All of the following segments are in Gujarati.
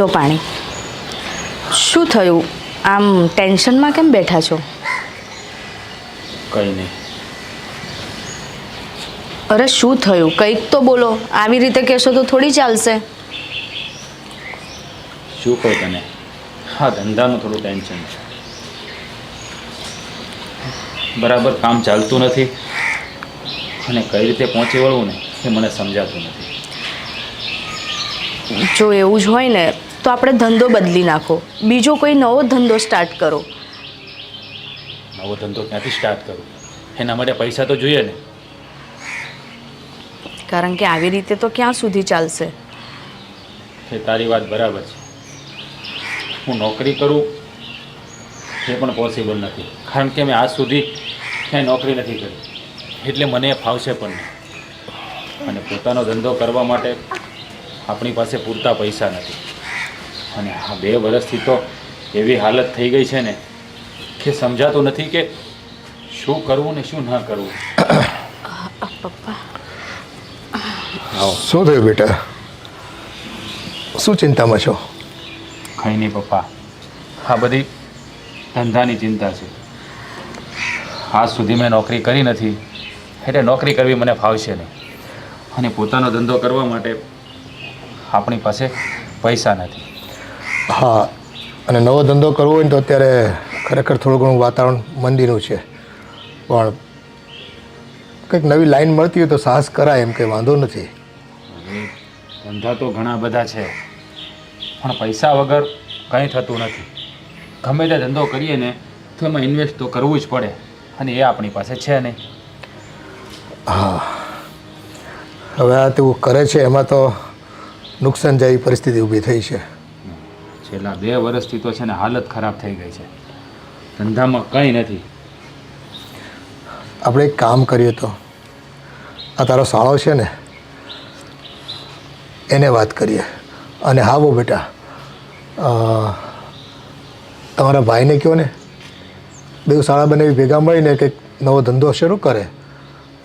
લો પાણી. શું થયું? આમ ટેન્શનમાં કેમ બેઠા છો? કંઈ નહીં. અરે શું થયું? કંઈક તો બોલો. આવી રીતે કહેશો તો થોડી ચાલશે. શું કહું તને, હા ધંધાનું થોડું ટેન્શન છે. બરાબર કામ ચાલતું નથી અને કઈ રીતે પહોંચી વળવું ને એ મને સમજાતું નથી. જો એવું જ હોય ને તો આપણે ધંધો બદલી નાખો, બીજો કોઈ નવો ધંધો સ્ટાર્ટ કરો. નવો ધંધો ક્યાંથી સ્ટાર્ટ કરું? એના માટે પૈસા તો જોઈએ ને. કારણ કે આવી રીતે તો ક્યાં સુધી ચાલશે? એ તારી વાત બરાબર છે. હું નોકરી કરું એ પણ પોસિબલ નથી, કારણ કે મેં આજ સુધી ક્યાંય નોકરી નથી કરી, એટલે મને એ ફાવશે પણ નહીં. અને પોતાનો ધંધો કરવા માટે આપણી પાસે પૂરતા પૈસા નથી. અને આ 2 વર્ષથી તો એવી હાલત થઈ ગઈ છે ને કે સમજાતું નથી કે શું કરવું ને શું ના કરવું. પપ્પા શું થયું બેટા? શું ચિંતામાં છો? કંઈ નહીં પપ્પા, આ બધી ધંધાની ચિંતા છે. આજ સુધી મેં નોકરી કરી નથી, એટલે નોકરી કરવી મને ફાવશે નહીં. અને પોતાનો ધંધો કરવા માટે આપણી પાસે પૈસા નથી. હા, અને નવો ધંધો કરવો હોય ને તો અત્યારે ખરેખર થોડું ઘણું વાતાવરણ મંદીનું છે, પણ કંઈક નવી લાઈન મળતી હોય તો સાહસ કરાય, એમ કંઈ વાંધો નથી. ધંધા તો ઘણા બધા છે, પણ પૈસા વગર કંઈ થતું નથી. ગમે તે ધંધો કરીએ ને તો એમાં ઇન્વેસ્ટ તો કરવું જ પડે, અને એ આપણી પાસે છે નહીં. હા, હવે આ તું કરે છે એમાં તો નુકસાન જેવી પરિસ્થિતિ ઊભી થઈ છે. છેલ્લા 2 વર્ષથી તો છે ને હાલત ખરાબ થઈ ગઈ છે. ધંધામાં કંઈ નથી. આપણે એક કામ કરીએ તો, આ તારો સાળો છે ને એને વાત કરીએ. અને હા બહુ બેટા, તમારા ભાઈને કહો ને, 2 શાળા બનાવી ભેગા મળીને કંઈક નવો ધંધો શરૂ કરે,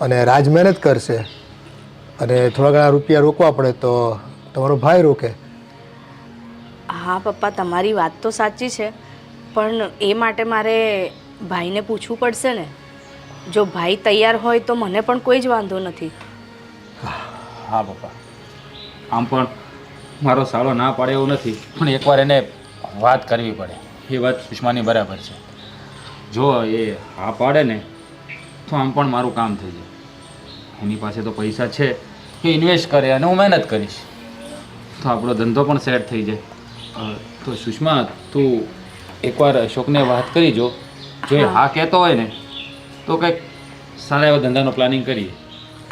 અને રાજ મહેનત કરશે અને થોડા ઘણા રૂપિયા રોકવા પડે તો તમારો ભાઈ રોકે. હા પપ્પા, તમારી વાત તો સાચી છે, પણ એ માટે મારે ભાઈને પૂછવું પડશે ને. જો ભાઈ તૈયાર હોય તો મને પણ કોઈ જ વાંધો નથી. હા પપ્પા, આમ પણ મારો સાળો ના પાડે એવું નથી, પણ એકવાર એને વાત કરવી પડે. એ વાત સુષ્માની બરાબર છે. જો એ હા પાડે ને તો આમ પણ મારું કામ થઈ જાય. એની પાસે તો પૈસા છે, એ ઇન્વેસ્ટ કરે અને હું મહેનત કરીશ, તો આપણો ધંધો પણ સેટ થઈ જાય. તો સુષ્મા, તું એકવાર અશોકને વાત કરી જો એ હા કહેતો હોય ને તો કંઈક સારા એવા ધંધાનો પ્લાનિંગ કરીએ.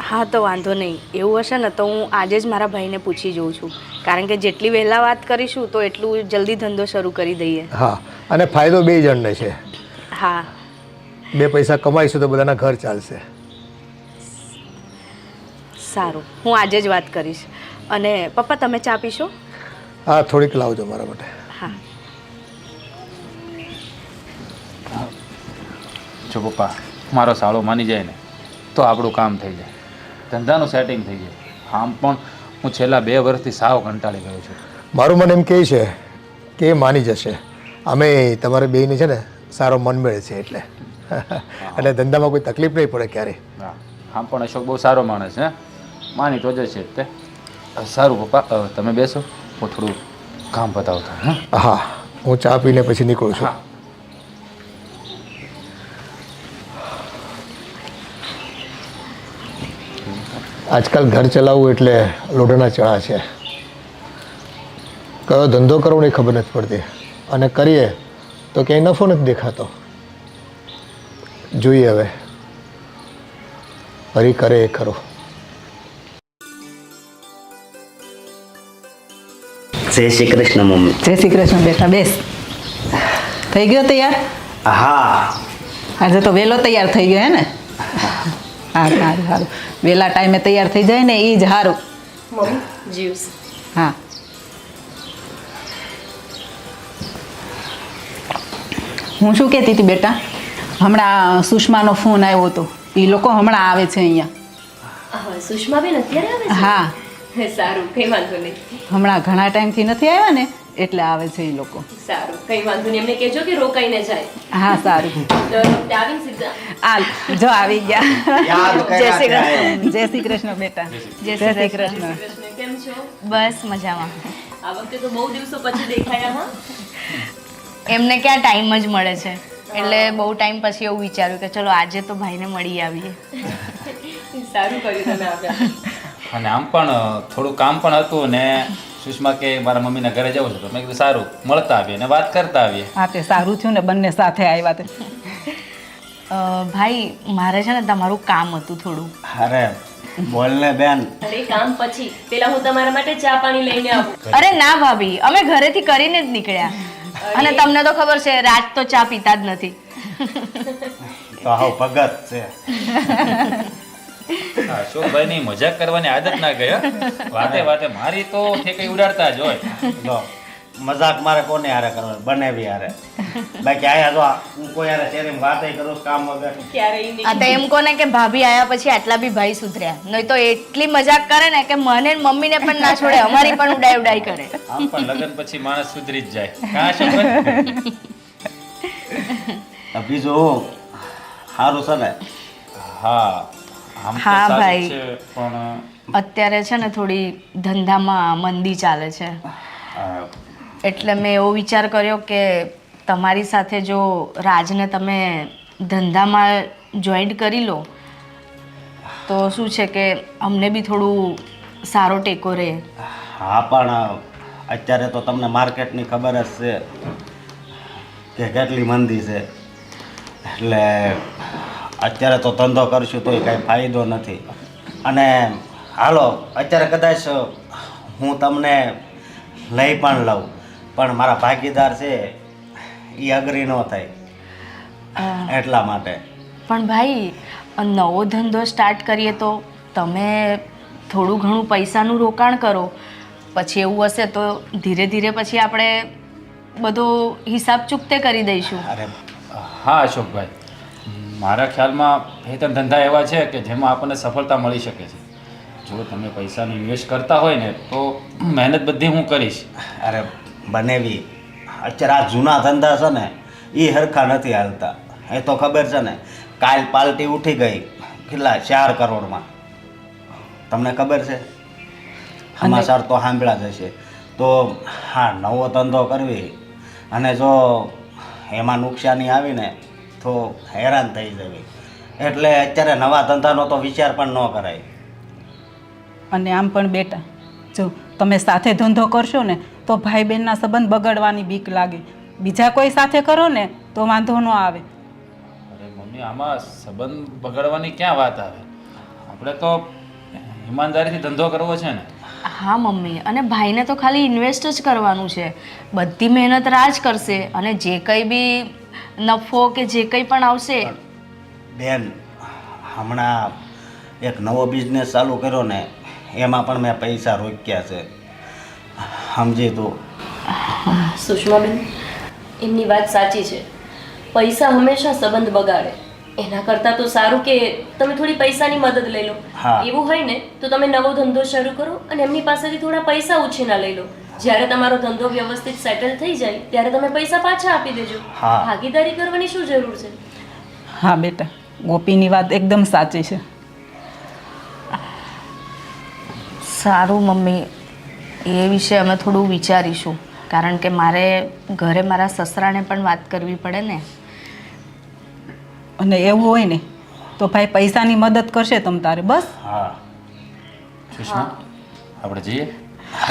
હા તો વાંધો નહીં. એવું હશે ને તો હું આજે જ મારા ભાઈને પૂછી જોઉં છું, કારણ કે જેટલી વહેલા વાત કરીશું તો એટલું જલ્દી ધંધો શરૂ કરી દઈએ. હા, અને ફાયદો 2 જણને છે. હા, 2 પૈસા કમાઈશું તો બધાના ઘર ચાલશે. સારું, હું આજે જ વાત કરીશ. અને પપ્પા, તમે ચા પીશો? હા, થોડીક લાવજો મારા માટે. હા. જો પપ્પા, મારો સાળો માની જાય ને તો આપણું કામ થઈ જાય, ધંધાનું સેટિંગ થઈ જાય. આમ પણ હું છેલ્લા 2 વર્ષથી સાવ કંટાળી ગયો છું. મારું મન એમ કહે છે કે એ માની જશે. અમે તમારે બેયને છે ને સારો મન મળે છે એટલે એટલે ધંધામાં કોઈ તકલીફ નહીં પડે ક્યારે. હા, આમ પણ અશોક બહુ સારો માણસ છે, માની તો જશે જ તે. સારું પપ્પા, તમે બેસો, હું થોડું કામ બતાવતો. હા, હું ચા પીને પછી નીકળું છું. હા. આજકાલ ઘર ચલાવવું એટલે લોઢાના ચણા છે. કયો ધંધો કરવો એ ખબર નથી પડતી, અને કરીએ તો ક્યાંય નફો નથી દેખાતો. જોઈએ હવે, હરી કરે એ ખરો. જય શ્રી કૃષ્ણ મમ્મી. જય શ્રી કૃષ્ણ બેટા, બેસ. થઈ ગયો તૈયાર? હા, આજે તો વહેલો તૈયાર થઈ ગયો હે ને? હા, સારું સારું. વહેલા ટાઈમે તૈયાર થઈ જાય ને એ જ સારું. Mummy, juice. હા. હું શું કહેતી હતી બેટા, હમણાં સુષ્માનો ફોન આવ્યો હતો, એ લોકો હમણાં આવે છે અહીંયા. સુષ્મા બેન અત્યારે આવે છે? હા, સારું, કઈ વાંધો નહીં. હમણાં ઘણા ટાઈમથી નથી આવ્યા ને એટલે આવે છે એ લોકો. સારું, કઈ વાંધો નહીં, એમને કહેજો કે રોકાઈને જાય. હા સારું. દર વખતે આવીને સીધા. આ જો આવી ગયા. યાદ જય શ્રી કર્યા કૃષ્ણ. જય શ્રી કૃષ્ણ બેટા. જય શ્રી કૃષ્ણ. કૃષ્ણ, કેમ છો? બસ મજામાં. આ વખતે તો બહુ દિવસો પછી દેખાયા હા. એમને ક્યાં ટાઈમ જ મળે છે, એટલે બહુ ટાઈમ પછી એવું વિચાર્યું કે ચલો આજે તો ભાઈને મળી આવીએ. સારું કર્યું તમે આવ્યા. અને આમ પણ થોડું કામ પણ હતું ને સુષ્મા કે મારા મમ્મીના ઘરે જવું છે, તો મેં કીધું સારું મળતા આવીએ અને વાત કરતા આવીએ. હા તે સારું થયું ને બંને સાથે આવ્યા તે. ભાઈ મારે છે ને તમારું કામ હતું થોડું. અરે બોલ ને બેન. અરે કામ પછી પેલા હું તમારા માટે ચા પાણી લઈને આવું. અરે ના ભાભી, અમે ઘરેથી કરીને જ નીકળ્યા. અને તમને તો ખબર છે રાત તો ચા પીતા જ નથી. તો હાવ ભગત છે. હા, અશોકભાઈની મજાક કરવાની આદત ના ગઈ હો. વાતે વાતે મારી તો ઠેકડી ઉડાડતા જ હોય. જો મજાક મારે કોને હારે કરવાનો, બનેવી હારે. બાકી આયા જો હું કોઈ હારે શેરીમાં વાતે કરું છું કામ વગર. ક્યારેય નહીં. આ તો એમ કોને કે ભાભી આયા પછી આટલા બી ભાઈ સુધર્યા, નહીં તો એટલી મજાક કરે ને કે મને ને મમ્મીને પણ ના છોડે, અમારી પણ ઉડાઈ ઉડાઈ કરે. આમ પણ લગ્ન પછી માણસ સુધરી જ જાય. કાં અશોકભાઈ? બીજું સારું છે ને? હા, આમ તો હા, સારું ભાઈ. છે પણ અત્યારે છે ને થોડી ધંધામાં મંદી ચાલે છે, એટલે મેં એવો વિચાર કર્યો કે તમારી સાથે જો રાજને તમે ધંધામાં જોઈન્ટ કરી લો તો શું છે કે અમને બી થોડું સારો ટેકો રહે. હા પણ અત્યારે તો તમને માર્કેટની ખબર જ છે કે કેટલી મંદી છે, એટલે અત્યારે તો ધંધો કરશું તોય કાંઈ ફાયદો નથી. અને હાલો અત્યારે કદાચ હું તમને લઈ પણ લઉં પણ મારા ભાગીદાર છે એ અગ્રી ન થાય એટલા માટે. પણ ભાઈ નવો ધંધો સ્ટાર્ટ કરીએ તો તમે થોડું ઘણું પૈસાનું રોકાણ કરો, પછી એવું હશે તો ધીરે ધીરે પછી આપણે બધો હિસાબ ચૂકતે કરી દઈશું. અરે હા અશોકભાઈ, મારા ખ્યાલમાં બે ત્રણ ધંધા એવા છે કે જેમાં આપણને સફળતા મળી શકે છે. જો તમે પૈસાનું ઇન્વેસ્ટ કરતા હોય ને તો મહેનત બધી હું કરીશ. અરે બનેવી અત્યારે આ જૂના ધંધા છે ને એ હરખા નથી હાલતા. એ તો ખબર છે ને, કાલ પાલટી ઉઠી ગઈ કેટલા 4 કરોડમાં. તમને ખબર છે? સમાચાર તો સાંભળ્યા જ હશે. તો હા, નવો ધંધો કરવી અને જો એમાં નુકસાની આવીને તો હેરાન થઈ જવી, એટલે અત્યારે નવા ધંધાનો તો વિચાર પણ ન કરાય. અને આમ પણ બેટા જો તમે સાથે ધંધો કરશો ને તો ભાઈ બહેનના સંબંધ બગડવાની બીક લાગે. બીજા કોઈ સાથે કરો ને તો વાંધો ન આવે. અરે મમ્મી, આમાં સંબંધ બગડવાની ક્યાં વાત આવે? આપણે તો ઈમાનદારીથી ધંધો કરવો છે ને. હા મમ્મી, અને ભાઈને તો ખાલી ઇન્વેસ્ટ જ કરવાનું છે, બધી મહેનત રાજ કરશે અને જે કંઈ બી નફો કે જે કંઈ પણ આવશે. બેન, હમણાં એક નવો બિઝનેસ ચાલુ કર્યો ને એમાં પણ મેં પૈસા રોક્યા છે, સમજી તું? સુષ્માબેન, એમની વાત સાચી છે. પૈસા હંમેશા સંબંધ બગાડે. એના કરતાં તો સારું કે તમે થોડી પૈસાની મદદ લઈ લો. હા. એવું હોય ને તો તમે નવો ધંધો શરૂ કરો અને એમની પાસેથી થોડા પૈસા ઉછીના લઈ લો. જ્યારે તમારો ધંધો વ્યવસ્થિત સેટલ થઈ જાય ત્યારે તમે પૈસા પાછા આપી દેજો. હા. ભાગીદારી કરવાની શું જરૂર છે? હા બેટા, ગોપીની વાત એકદમ સાચી છે. સારું મમ્મી, એ વિશે અમે થોડું વિચારીશું, કારણ કે મારે ઘરે મારા સસરાને પણ વાત કરવી પડે ને. અને એવું હોય ને તો ભાઈ પૈસાની મદદ કરશે તમ તારે બસ. હા. સુષ્મા, આપણે જઈએ?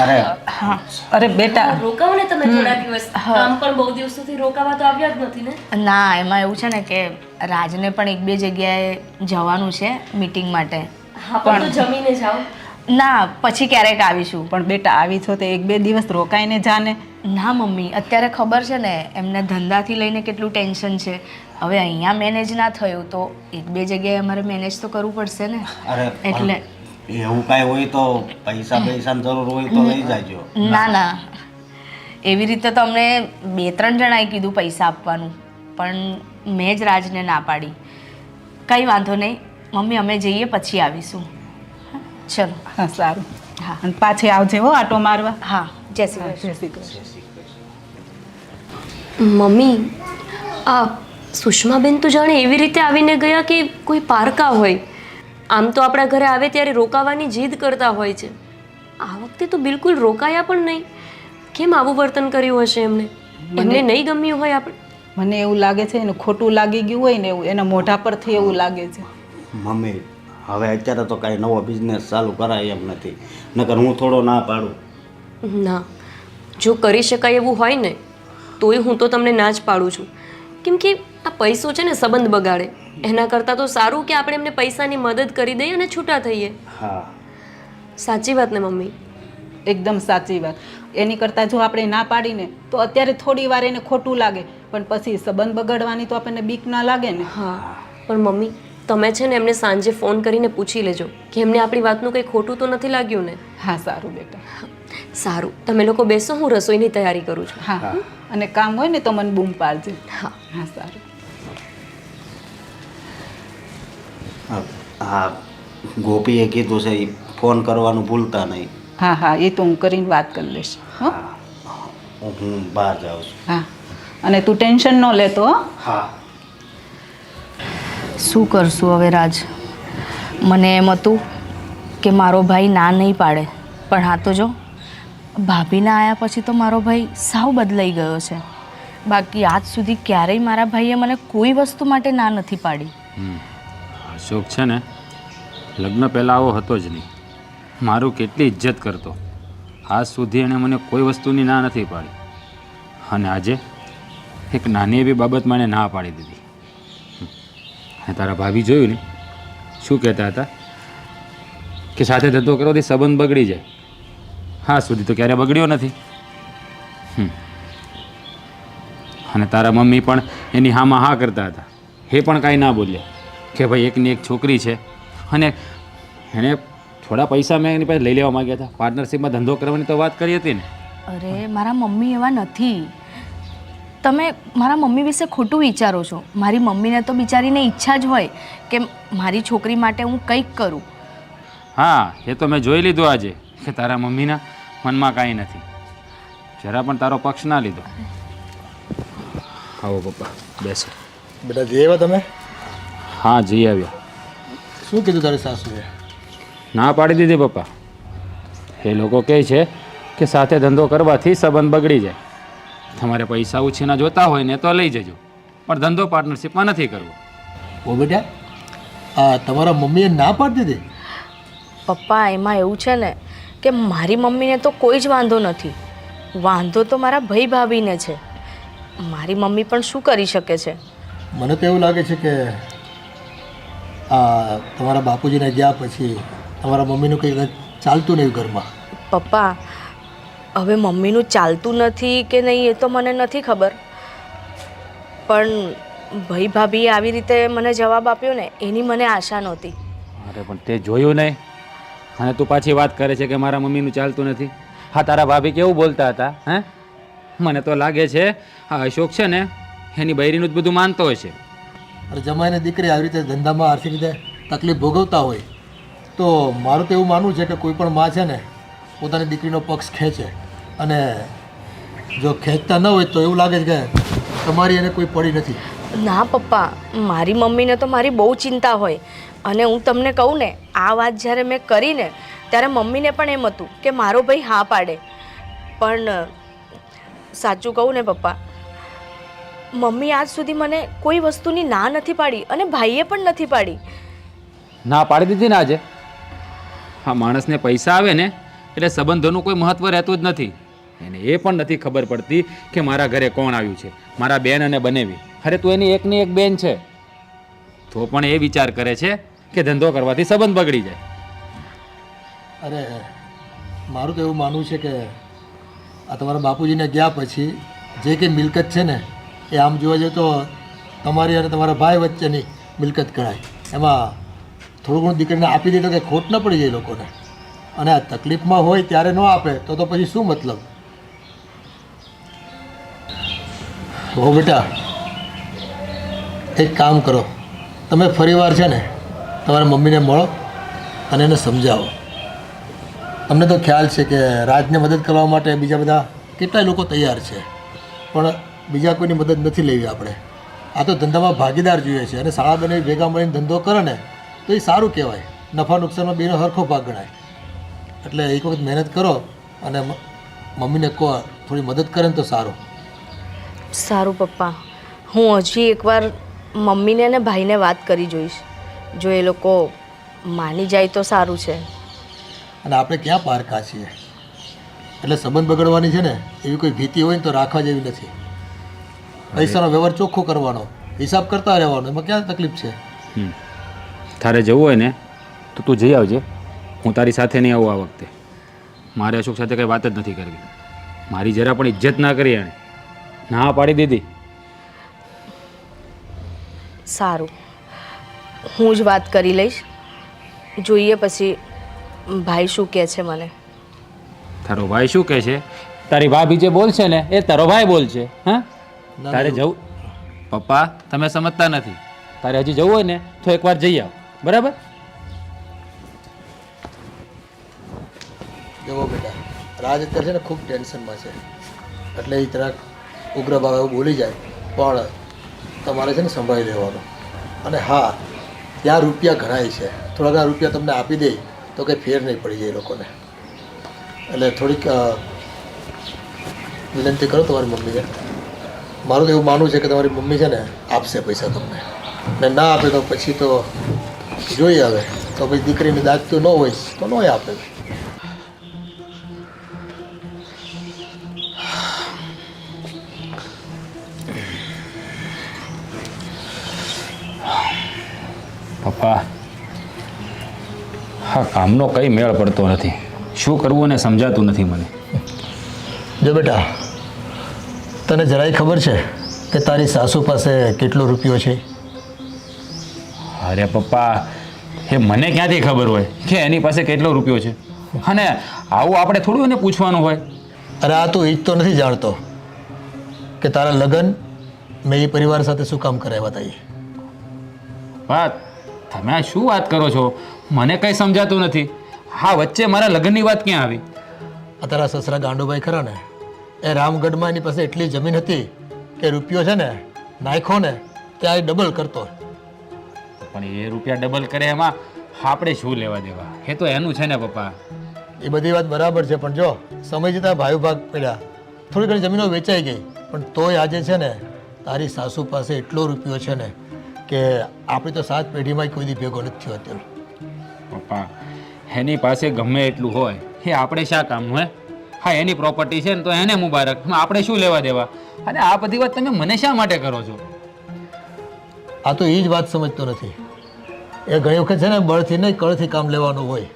અરે અરે બેટા રોકાવો ને તમે થોડા દિવસ. કામ પણ બહુ દિવસોથી રોકાવા તો આવ્યા જ નથી ને. ના, એમાં એવું છે ને કે રાજને પણ એક બે જગ્યાએ જવાનું છે મીટિંગ માટે. હા, પણ તો જમીને જાઓ. ના, પછી ક્યારેક આવીશું. પણ બેટા આવી છો તો 1-2 દિવસ રોકાઈને જાને. ના મમ્મી, અત્યારે ખબર છે ને એમને ધંધાથી લઈને કેટલું ટેન્શન છે. હવે અહીંયા મેનેજ ના થયું તો 1-2 જગ્યાએ અમારે મેનેજ તો કરવું પડશે ને. અરે એટલે એવું કાંઈ હોય તો પૈસાની જરૂર હોય તો લઈ જાજો. ના ના, એવી રીતે તો અમને 2-3 જણાએ કીધું પૈસા આપવાનું, પણ મેં જ રાજને ના પાડી. કંઈ વાંધો નહીં મમ્મી, અમે જઈએ પછી આવીશું. ચલો. હા સારું. હા અને પાછી આવજે હો આટો મારવા. હા, જય શ્રી કૃષ્ણ. જય શ્રી કૃષ્ણ. મમ્મી આ સુષ્માબેન તો જાણે એવી રીતે આવીને ગયા કે કોઈ પારકા હોય. આમ તો આપણા ઘરે આવે ત્યારે રોકાવાની જીદ કરતા હોય છે. આ વખતે તો બિલકુલ રોકાયા પણ નહીં. કેમ આવું વર્તન કર્યું હશે એમને? એમને નહીં ગમ્યું હોય આપણે? મને એવું લાગે છે એને ખોટું લાગી ગયું હોય ને એવું એના મોઢા પરથી એવું લાગે છે. મમ્મી હવે અત્યારે તો કાંઈ નવો બિઝનેસ ચાલુ કરાય એમ નથી, નકર હું થોડો ના પાડું. ના, જો કરી શકાય એવું હોય ને તોય હું તો તમને ના જ પાડું છું. કેમ કે આ પૈસો છે ને સંબંધ બગાડે. એના કરતાં તો સારું કે આપણે એમને પૈસાની મદદ કરી દઈએ અને છૂટા થઈએ. હા સાચી વાત ને મમ્મી? એકદમ સાચી વાત. એની કરતાં જો આપણે ના પાડીને તો અત્યારે થોડી વાર એને ખોટું લાગે પણ પછી સંબંધ બગાડવાની તો આપણને બીક ના લાગે ને. હા, પણ મમ્મી તમે છે ને એમને સાંજે ફોન કરીને પૂછી લેજો કે એમને આપણી વાતનું કંઈ ખોટું તો નથી લાગ્યું ને? હા સારું બેટા. સારું, તમે લોકો બેસો, હું રસોઈની તૈયારી કરું છું. હા અને કામ હોય ને તો મને બૂમ પાડજે. હા. હા સારું. હા ગોપીએ કીધું છે એ ફોન કરવાનું ભૂલતા નહીં. હા હા એ તો હું કરીને વાત કરી લઈશ. હો હું બહાર જાઉં છું. હા અને તું ટેન્શન ન લેતો હો. હા શું કરશું હવે રાજ? મને એમ હતું કે મારો ભાઈ ના નહીં પાડે, પણ હા તો જો ભાભીના આવ્યા પછી તો મારો ભાઈ સાવ બદલાઈ ગયો છે. બાકી આજ સુધી ક્યારેય મારા ભાઈએ મને કોઈ વસ્તુ માટે ના નથી પાડી. અશોક છે ને લગ્ન પહેલાં આવો હતો જ નહીં. મારું કેટલી ઇજ્જત કરતો. આજ સુધી એણે મને કોઈ વસ્તુની ના નથી પાડી અને આજે એક નાની એવી બાબતમાં એણે ના પાડી દીધી. તારા ભાભી જોયું ને શું કહેતા હતા કે સાથે ધંધો કરવાથી સંબંધ બગડી જાય. હા સુધી તો ક્યારે બગડ્યો નથી. અને તારા મમ્મી પણ એની હામાં હા કરતા હતા. એ પણ કાંઈ ના બોલ્યા કે ભાઈ એકની એક છોકરી છે અને એણે થોડા પૈસા મેં એની પાસે લઈ લેવા માગ્યા હતા. પાર્ટનરશિપમાં ધંધો કરવાની તો વાત કરી હતી ને. અરે મારા મમ્મી એવા નથી. તમે મારા મમ્મી વિશે ખોટું વિચારો છો. મારી મમ્મીને તો બિચારીને ઈચ્છા જ હોય કે મારી છોકરી માટે હું કંઈક કરું. હા એ તો મેં જોઈ લીધું આજે કે તારા મમ્મીના મનમાં કાંઈ નથી. જરા પણ તારો પક્ષ ના લીધો. આવો પપ્પા બેસો. બેટા જઈ આવ્યા તમે? હા જઈ આવ્યા. શું કીધું તારી સાસુએ? ના પાડી દીધી પપ્પા. એ લોકો કહે છે કે સાથે ધંધો કરવાથી સંબંધ બગડી જાય. તમારે પૈસા ઉછીના જોતા હોય ને તો લઈ જજો, પણ ધંધો પાર્ટનરશિપમાં નથી કરવો. ઓ બેટા આ તમારા મમ્મીએ ના પાડી દીધી? પપ્પા એમાં એવું છે ને કે મારી મમ્મીને તો કોઈ જ વાંધો નથી. વાંધો તો મારા ભાઈ ભાભીને છે. મારી મમ્મી પણ શું કરી શકે છે? મને તો એવું લાગે છે કે આ તમારા બાપુજીને ગયા પછી તમારા મમ્મીનું કંઈ ચાલતું નહીં ઘરમાં. પપ્પા હવે મમ્મીનું ચાલતું નથી કે નહીં એ તો મને નથી ખબર, પણ ભાઈ ભાભીએ આવી રીતે મને જવાબ આપ્યો ને એની મને આશા નહોતી. અરે પણ તે જોયું નહીં અને તું પાછી વાત કરે છે કે મારા મમ્મીનું ચાલતું નથી. હા તારા ભાભી કેવું બોલતા હતા? હે મને તો લાગે છે આ અશોક છે ને એની બૈરીનું જ બધું માનતો હોય છે. અરે જમાઈને દીકરી આવી રીતે ધંધામાં આર્થિક રીતે તકલીફ ભોગવતા હોય તો મારું તો એવું માનવું છે કે કોઈ પણ માં છે ને પોતાની દીકરીનો પક્ષ ખેંચે, અને જો ખેંચતા ન હોય તો એવું લાગે છે કે તમારી એને કોઈ પડી નથી. ના પપ્પા, મારી મમ્મીને તો મારી બહુ ચિંતા હોય. અને હું તમને કહું ને આ વાત જ્યારે મેં કરીને ત્યારે મમ્મીને પણ એમ હતું કે મારો ભાઈ હા પાડે. પણ સાચું કહું ને પપ્પા, મમ્મી આજ સુધી મને કોઈ વસ્તુની ના નથી પાડી અને ભાઈએ પણ નથી પાડી. ના પાડી દીધી ને આજે. હા માણસને પૈસા આવે ને એટલે સંબંધોનું કોઈ મહત્ત્વ રહેતું જ નથી. એને એ પણ નથી ખબર પડતી કે મારા ઘરે કોણ આવ્યું છે, મારા બેન અને બનેવી. અરે તું એની એકની એક બેન છે તો પણ એ વિચાર કરે છે કે ધંધો કરવાથી સંબંધ બગડી જાય. અરે મારું તો એવું માનવું છે કે આ તમારા બાપુજીને ગયા પછી જે કંઈ મિલકત છે ને એ આમ જોવા જઈએ તો તમારી અને તમારા ભાઈ વચ્ચેની મિલકત ગણાય. એમાં થોડું ઘણું દીકરીને આપી દે તો કે ખોટ ન પડી જાય લોકોને. અને આ તકલીફમાં હોય ત્યારે ન આપે તો પછી શું મતલબ? હો બેટા એક કામ કરો, તમે ફરીવાર છે ને તમારા મમ્મીને મળો અને એને સમજાવો. અમને તો ખ્યાલ છે કે રાજને મદદ કરવા માટે બીજા બધા કેટલાય લોકો તૈયાર છે, પણ બીજા કોઈની મદદ નથી લેવી આપણે. આ તો ધંધામાં ભાગીદાર જોઈએ છે, અને શાળા બને ભેગા મળીને ધંધો કરે ને તો એ સારું કહેવાય. નફા નુકસાનમાં બેનો સરખો ભાગ ગણાય. એટલે એક વખત મહેનત કરો અને મમ્મીને કહો થોડી મદદ કરે ને તો સારું. સારું પપ્પા, હું હજી એકવાર મમ્મીને અને ભાઈને વાત કરી જોઈશ. જો એ લોકો માની જાય તો સારું છે. અને આપણે ક્યાં પારકા છીએ, એટલે સંબંધ બગડવાની છે ને એવી કોઈ ભીતિ હોય ને તો રાખવા જેવી નથી. પૈસાનો વ્યવહાર ચોખ્ખો કરવાનો, હિસાબ કરતા રહેવાનો, એમાં ક્યાં તકલીફ છે? તારે જવું હોય ને તો તું જઈ આવજે. હું તારી સાથે નહીં આવું આ વખતે. મારે અશોક સાથે કંઈ વાત જ નથી કરવી. મારી જરા પણ ઇજ્જત ના કરી એણે, ના પાડી દીધી. સારું, હું જ વાત કરી લઈશ. જોઈએ પછી ભાઈ શું કહે છે મને. તારો ભાઈ શું કહે છે? તારી ભાભી જે બોલશે ને એ તારો ભાઈ બોલશે. હા, તારે જવું. પપ્પા તમે સમજતા નથી. તારે હજી જવું હોય ને તો એકવાર જઈ આવ, બરાબર? જુઓ બેટા, રાજ અત્યારે છે ને ખૂબ ટેન્શનમાં છે, એટલે એ જરાક ઉગ્ર ભાવ એવું બોલી જાય, પણ તમારે છે ને સંભાળી લેવાનું. અને હા, ત્યાં રૂપિયા ઘણાય છે, થોડા ઘણા રૂપિયા તમને આપી દે તો કંઈ ફેર નહીં પડી જાય એ લોકોને. એટલે થોડીક વિનંતી કરો તમારી મમ્મીને. મારું તો એવું માનવું છે કે તમારી મમ્મી છે ને આપશે પૈસા તમને, ને ના આપે તો પછી તો જોઈએ. હવે તો ભાઈ દીકરીને દાજતું ન હોય તો ન આપે. પપ્પા, હા કામનો કંઈ મેળ પડતો નથી. શું કરવું ને સમજાતું નથી મને. જો બેટા, તને જરાય ખબર છે કે તારી સાસુ પાસે કેટલો રૂપિયો છે? અરે પપ્પા, એ મને ક્યાંથી ખબર હોય કે એની પાસે કેટલો રૂપિયો છે? અને આવું આપણે થોડું એને પૂછવાનું હોય. અરે આ તું એ જ તો નથી જાણતો કે તારા લગ્ન મેં એ પરિવાર સાથે શું કામ કરાવ્યા હતા. વાત તમે આ શું વાત કરો છો? મને કંઈ સમજાતું નથી. હા, વચ્ચે મારા લગ્નની વાત ક્યાં આવી? આ તારા સસરા ગાંડુભાઈ ખરા ને, એ રામગઢમાં એની પાસે એટલી જમીન હતી કે રૂપિયો છે ને નાખ્યો ને ત્યાં એ ડબલ કરતો. પણ એ રૂપિયા ડબલ કરે એમાં આપણે શું લેવા દેવા? એ તો એનું છે ને પપ્પા. એ બધી વાત બરાબર છે, પણ જો સમય જતાં ભાઈ ભાગ પડ્યા, થોડી ઘણી જમીનો વેચાઈ ગઈ, પણ તોય આજે છે ને તારી સાસુ પાસે એટલો રૂપિયો છે ને કે આપણી તો 7 પેઢીમાં કોઈ દી ભેગો નથી થયો અત્યારે. પપ્પા, એની પાસે ગમે એટલું હોય એ આપણે શા કામનું હે? હા, એની પ્રોપર્ટી છે ને તો એને મુબારક, આપણે શું લેવા દેવા? અને આ બધી વાત તમે મને શા માટે કરો છો? આ તો એ જ વાત સમજતો નથી. એ ઘણી વખત છે ને બળથી નહીં કળથી કામ લેવાનું હોય.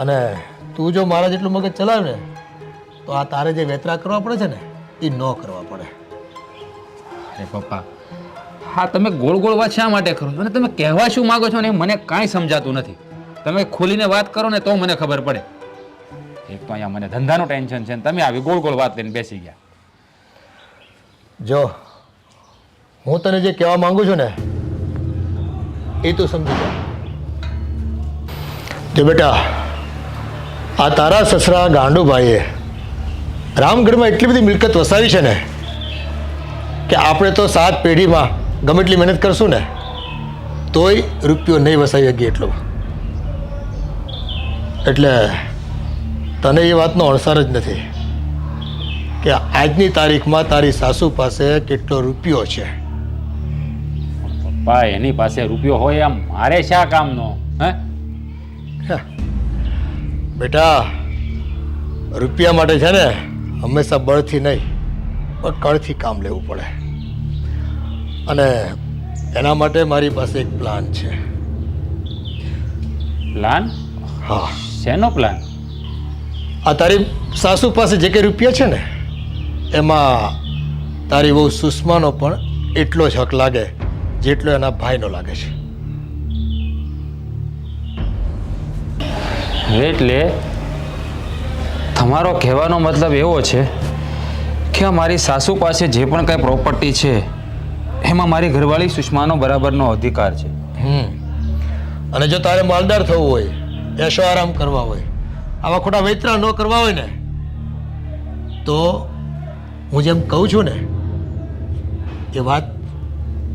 અને તું જો મારા જેટલું મગજ ચલાવે ને તો આ તારે જે વેતરા કરવા પડે છે ને એ ન કરવા પડે. અરે પપ્પા, હા તમે ગોળ ગોળ વાત શા માટે કરો છો? અને તમે કહેવા શું માગો છો ને એ મને કાંઈ સમજાતું નથી. તમે ખોલીને વાત કરો ને તો મને ખબર પડે. એક તો અહીંયા મને ધંધાનું ટેન્શન છે ને તમે આવી ગોળ ગોળ વાત લઈને બેસી ગયા. જો હું તને જે કહેવા માંગુ છું ને એ તું સમજી જા. જો બેટા, આ તારા સસરા ગાંડુભાઈએ રામગઢમાં એટલી બધી મિલકત વસાવી છે ને કે આપણે તો 7 પેઢીમાં ગમે એટલી મહેનત કરશું ને તોય રૂપિયો નહીં વસાવી શકીએ એટલો. એટલે તને એ વાતનો અણસાર જ નથી કે આજની તારીખમાં તારી સાસુ પાસે કેટલો રૂપિયો છે. પપ્પા, એની પાસે રૂપિયો હોય આમ મારે શા કામનો? હે બેટા, રૂપિયા માટે છે ને હંમેશા બળથી નહીં પણ કળથી કામ લેવું પડે. અને એના માટે મારી પાસે એક પ્લાન છે. પ્લાન? હા. શેનો પ્લાન? આ તારી સાસુ પાસે જે કંઈ રૂપિયા છે ને એમાં તારી બહુ સુષ્માનો પણ એટલો જ હક લાગે જેટલો એના ભાઈનો લાગે છે. એટલે તમારો કહેવાનો મતલબ એવો છે કે મારી સાસુ પાસે જે પણ કાંઈ પ્રોપર્ટી છે એમાં મારી ઘરવાળી સુષ્માનો બરાબરનો અધિકાર છે. અને જો તારે માલદાર થવું હોય, એશો આરામ કરવા હોય, આવા ખોટા વૈતરા ન કરવા હોય ને તો હું જેમ કહું છું ને એ વાત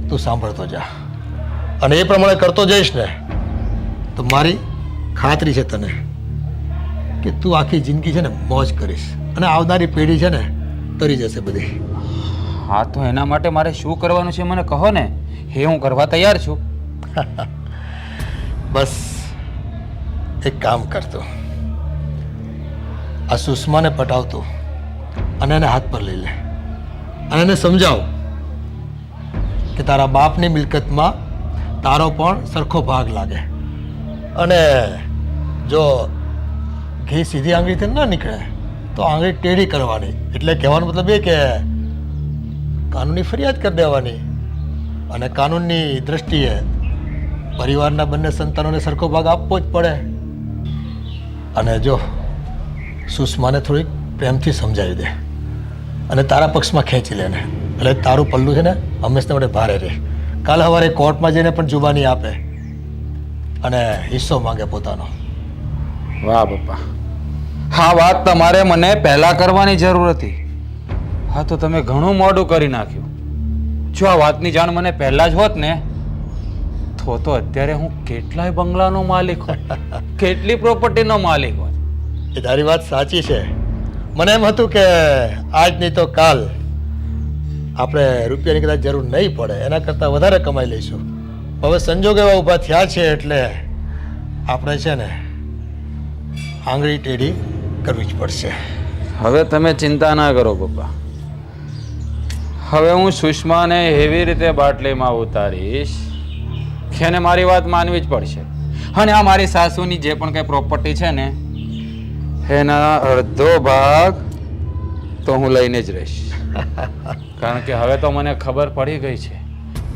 તું સાંભળતો જા, અને એ પ્રમાણે કરતો જઈશ ને તો મારી ખાતરી છે તને કે તું આખી જિંદગી છે ને મોજ કરીશ, અને આવનારી પેઢી છે ને તરી જશે બધી. હા, તો એના માટે મારે શું કરવાનું છે મને કહો ને, એ હું કરવા તૈયાર છું. બસ એક કામ કરતો, આ સુષ્માને પટાવતો અને એને હાથ પર લઈ લે અને એને સમજાવ કે તારા બાપની મિલકતમાં તારો પણ સરખો ભાગ લાગે, અને જો ઘી સીધી આંગળીથી ન નીકળે તો આંગળી ટેઢી કરવાની. એટલે કહેવાનો મતલબ એ કે કાનૂની ફરિયાદ કરી દેવાની, અને કાનૂનની દ્રષ્ટિએ પરિવારના બંને સંતાનોને સરખો ભાગ આપવો જ પડે. અને જો સુષ્માને થોડીક પ્રેમથી સમજાવી દે અને તારા પક્ષમાં ખેંચી લે ને, એટલે તારું પલ્લું છે ને હંમેશા માટે ભારે રહે. કાલ સવારે કોર્ટમાં જઈને પણ જુબાની આપે અને હિસ્સો માંગે પોતાનો. વાહ પપ્પા, હા વાત તમારે મને પહેલાં કરવાની જરૂર હતી. હા, તો તમે ઘણું મોડું કરી નાખ્યું. જો આ વાતની જાણ મને પહેલાં જ હોત ને તો અત્યારે હું કેટલાય બંગલાનો માલિક હોત, કેટલી પ્રોપર્ટીનો માલિક હોત. એ તારી વાત સાચી છે. મને એમ હતું કે આજ નહીં તો કાલ આપણે રૂપિયાની કદાચ જરૂર નહીં પડે, એના કરતાં વધારે કમાઈ લઈશું. હવે સંજોગ એવા ઊભા થયા છે એટલે આપણે છે ને આંગળી ટેઢી કરવી જ પડશે. હવે તમે ચિંતા ના કરો પપ્પા. હવે હું સુષ્માને એવી રીતે બાટલીમાં ઉતારીશ કે એને મારી વાત માનવી જ પડશે. અને આ મારી સાસુની જે પણ કંઈ પ્રોપર્ટી છે ને એના અડધો ભાગ તો હું લઈને જ રહીશ. કારણ કે હવે તો મને ખબર પડી ગઈ છે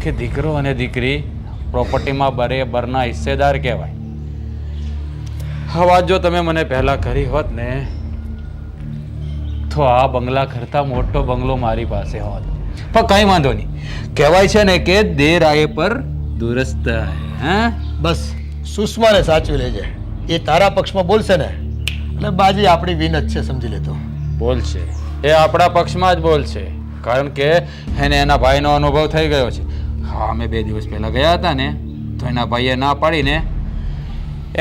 કે દીકરો અને દીકરી પ્રોપર્ટીમાં બરાબરના હિસ્સેદાર કહેવાય. આ વાત જો તમે મને પહેલાં કરી હોત ને તો આ બંગલા કરતાં મોટો બંગલો મારી પાસે હોત. પણ કંઈ વાંધો નહીં, કહેવાય છે ને કે દેર આયે પર દુરસ્ત આયે. હા, બસ સુષ્માને સાચવી લેજે. એ તારા પક્ષમાં બોલશે ને એટલે બાજી આપણી વિન જ છે, સમજી લેતો. બોલશે, એ આપણા પક્ષમાં જ બોલશે. કારણ કે એને એના ભાઈનો અનુભવ થઈ ગયો છે. હા, અમે 2 દિવસ પહેલાં ગયા હતા ને તો એના ભાઈએ ના પાડીને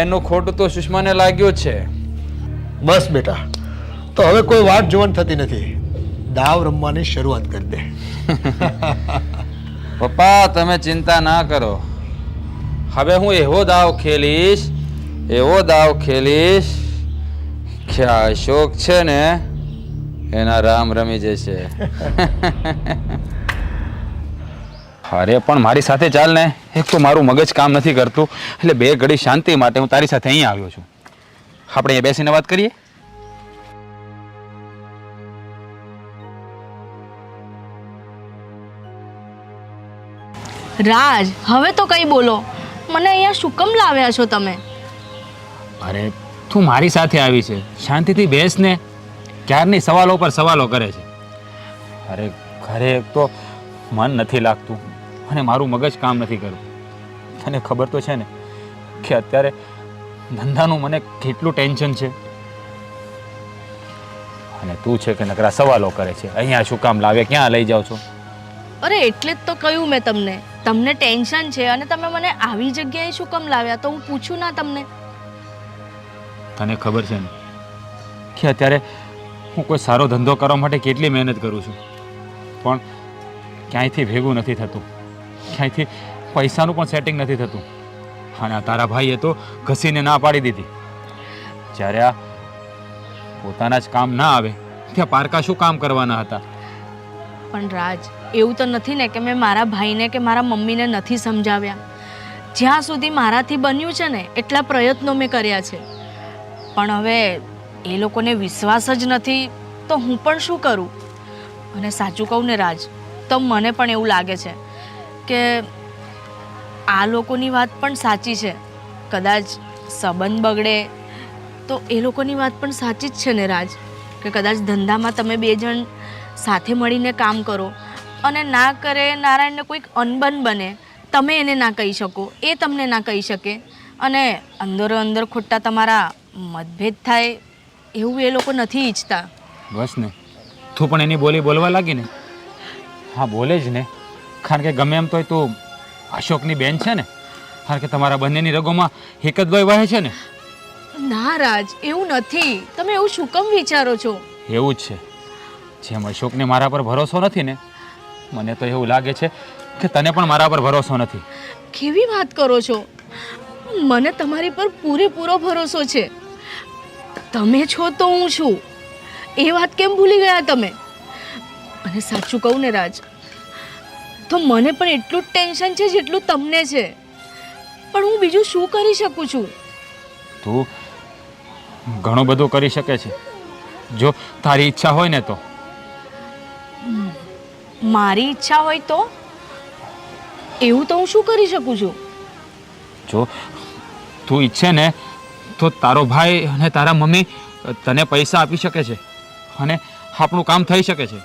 એનું ખોટું તો સુષ્માને લાગ્યું જ છે. બસ બેટા, તો હવે કોઈ વાત જોવાની થતી નથી. દાવ રમવાની શરૂઆત કરી દે. પપ્પા તમે ચિંતા ના કરો. હવે હું એવો દાવ ખેલીશ કે આ અશોક છે ને એના રામ રમી જશે. અરે પણ મારી સાથે ચાલ ને. એક તો મારું મગજ કામ નથી કરતું, એટલે 2 ઘડી શાંતિ માટે હું તારી સાથે અહીં આવ્યો છું. આપણે અહીંયા બેસીને વાત કરીએ. રાજ, હવે તો કંઈ બોલો. મને અહીંયા શું કામ લાવ્યા છો તમે? અરે તું મારી સાથે આવી છે, શાંતિથી બેસ ને. ક્યારની સવાલો પર સવાલો કરે છે. અરે ઘરે એક તો મન નથી લાગતું અને મારું મગજ કામ નથી કરતું. તને ખબર તો છે ને કે અત્યારે ધંધાનું મને કેટલું ટેન્શન છે. અને તું છે કે નકરા સવાલો કરે છે. અહીંયા શું કામ લાવે, ક્યાં લઈ જાઓ છો? અરે એટલે જ તો કહ્યું મેં તમને ટેન્શન છે અને તમે મને આવી જગ્યાએ શું કામ લાવ્યા? તો હું પૂછું ના તમને? તને ખબર છે ને કે અત્યારે હું કોઈ સારો ધંધો કરવા માટે કેટલી મહેનત કરું છું, પણ ક્યાંયથી ભેગું નથી થતું, ક્યાંયથી પૈસાનું પણ સેટિંગ નથી થતું. અને આ તારા ભાઈએ તો ઘસીને ના પાડી દીધી. જ્યારે આ પોતાના જ કામ ના આવે ત્યાં પારકા શું કામ કરવાના હતા? પણ રાજ, એવું તો નથી ને કે મેં મારા ભાઈને કે મારા મમ્મીને નથી સમજાવ્યા. જ્યાં સુધી મારાથી બન્યું છે ને એટલા પ્રયત્નો મેં કર્યા છે, પણ હવે એ લોકોને વિશ્વાસ જ નથી તો હું પણ શું કરું? અને સાચું કહું ને રાજ, તો મને પણ એવું લાગે છે કે આ લોકોની વાત પણ સાચી છે. કદાચ સંબંધ બગડે તો એ લોકોની વાત પણ સાચી જ છે ને રાજ, કે કદાચ ધંધામાં તમે 2 જણ સાથે મળીને કામ કરો અને ના કરે નારાયણને કોઈક અનબન બને, તમે એને ના કહી શકો, એ તમને ના કહી શકે અને અંદરો અંદર ખોટા તમારા મતભેદ થાય એવું એ લોકો નથી ઈચ્છતા. બસ ને, તું પણ એની બોલી બોલવા લાગી ને. હા બોલે જ ને, કારણ કે ગમે એમ તોય તું અશોકની બેન છે ને, કારણ કે તમારા બંનેની રગોમાં એક જ લોહી વહે છે ને. ના રાજ, એવું નથી. તમે એવું શું કેમ વિચારો છો? એવું જ છે. જેમ અશોકને મારા પર ભરોસો નથી ને, મને તો એવું લાગે છે કે તને પણ મારા પર ભરોસો નથી. કેવી વાત કરો છો? મને તમારી પર પૂરેપૂરો ભરોસો છે. તમે છો તો હું છું, એ વાત કેમ ભૂલી ગયા તમે? અને સાચું કહું ને રાજ, તો મને પણ એટલું જ ટેન્શન છે જેટલું તમને છે. પણ હું બીજું શું કરી શકું છું? તું ઘણું બધું કરી શકે છે જો તારી ઈચ્છા હોય ને તો. મારી ઈચ્છા હોય તો? એવું તો હું શું કરી શકું છું? જો તું ઈચ્છે ને તો તારો ભાઈ અને તારા મમ્મી તને પૈસા આપી શકે છે અને આપણું કામ થઈ શકે છે.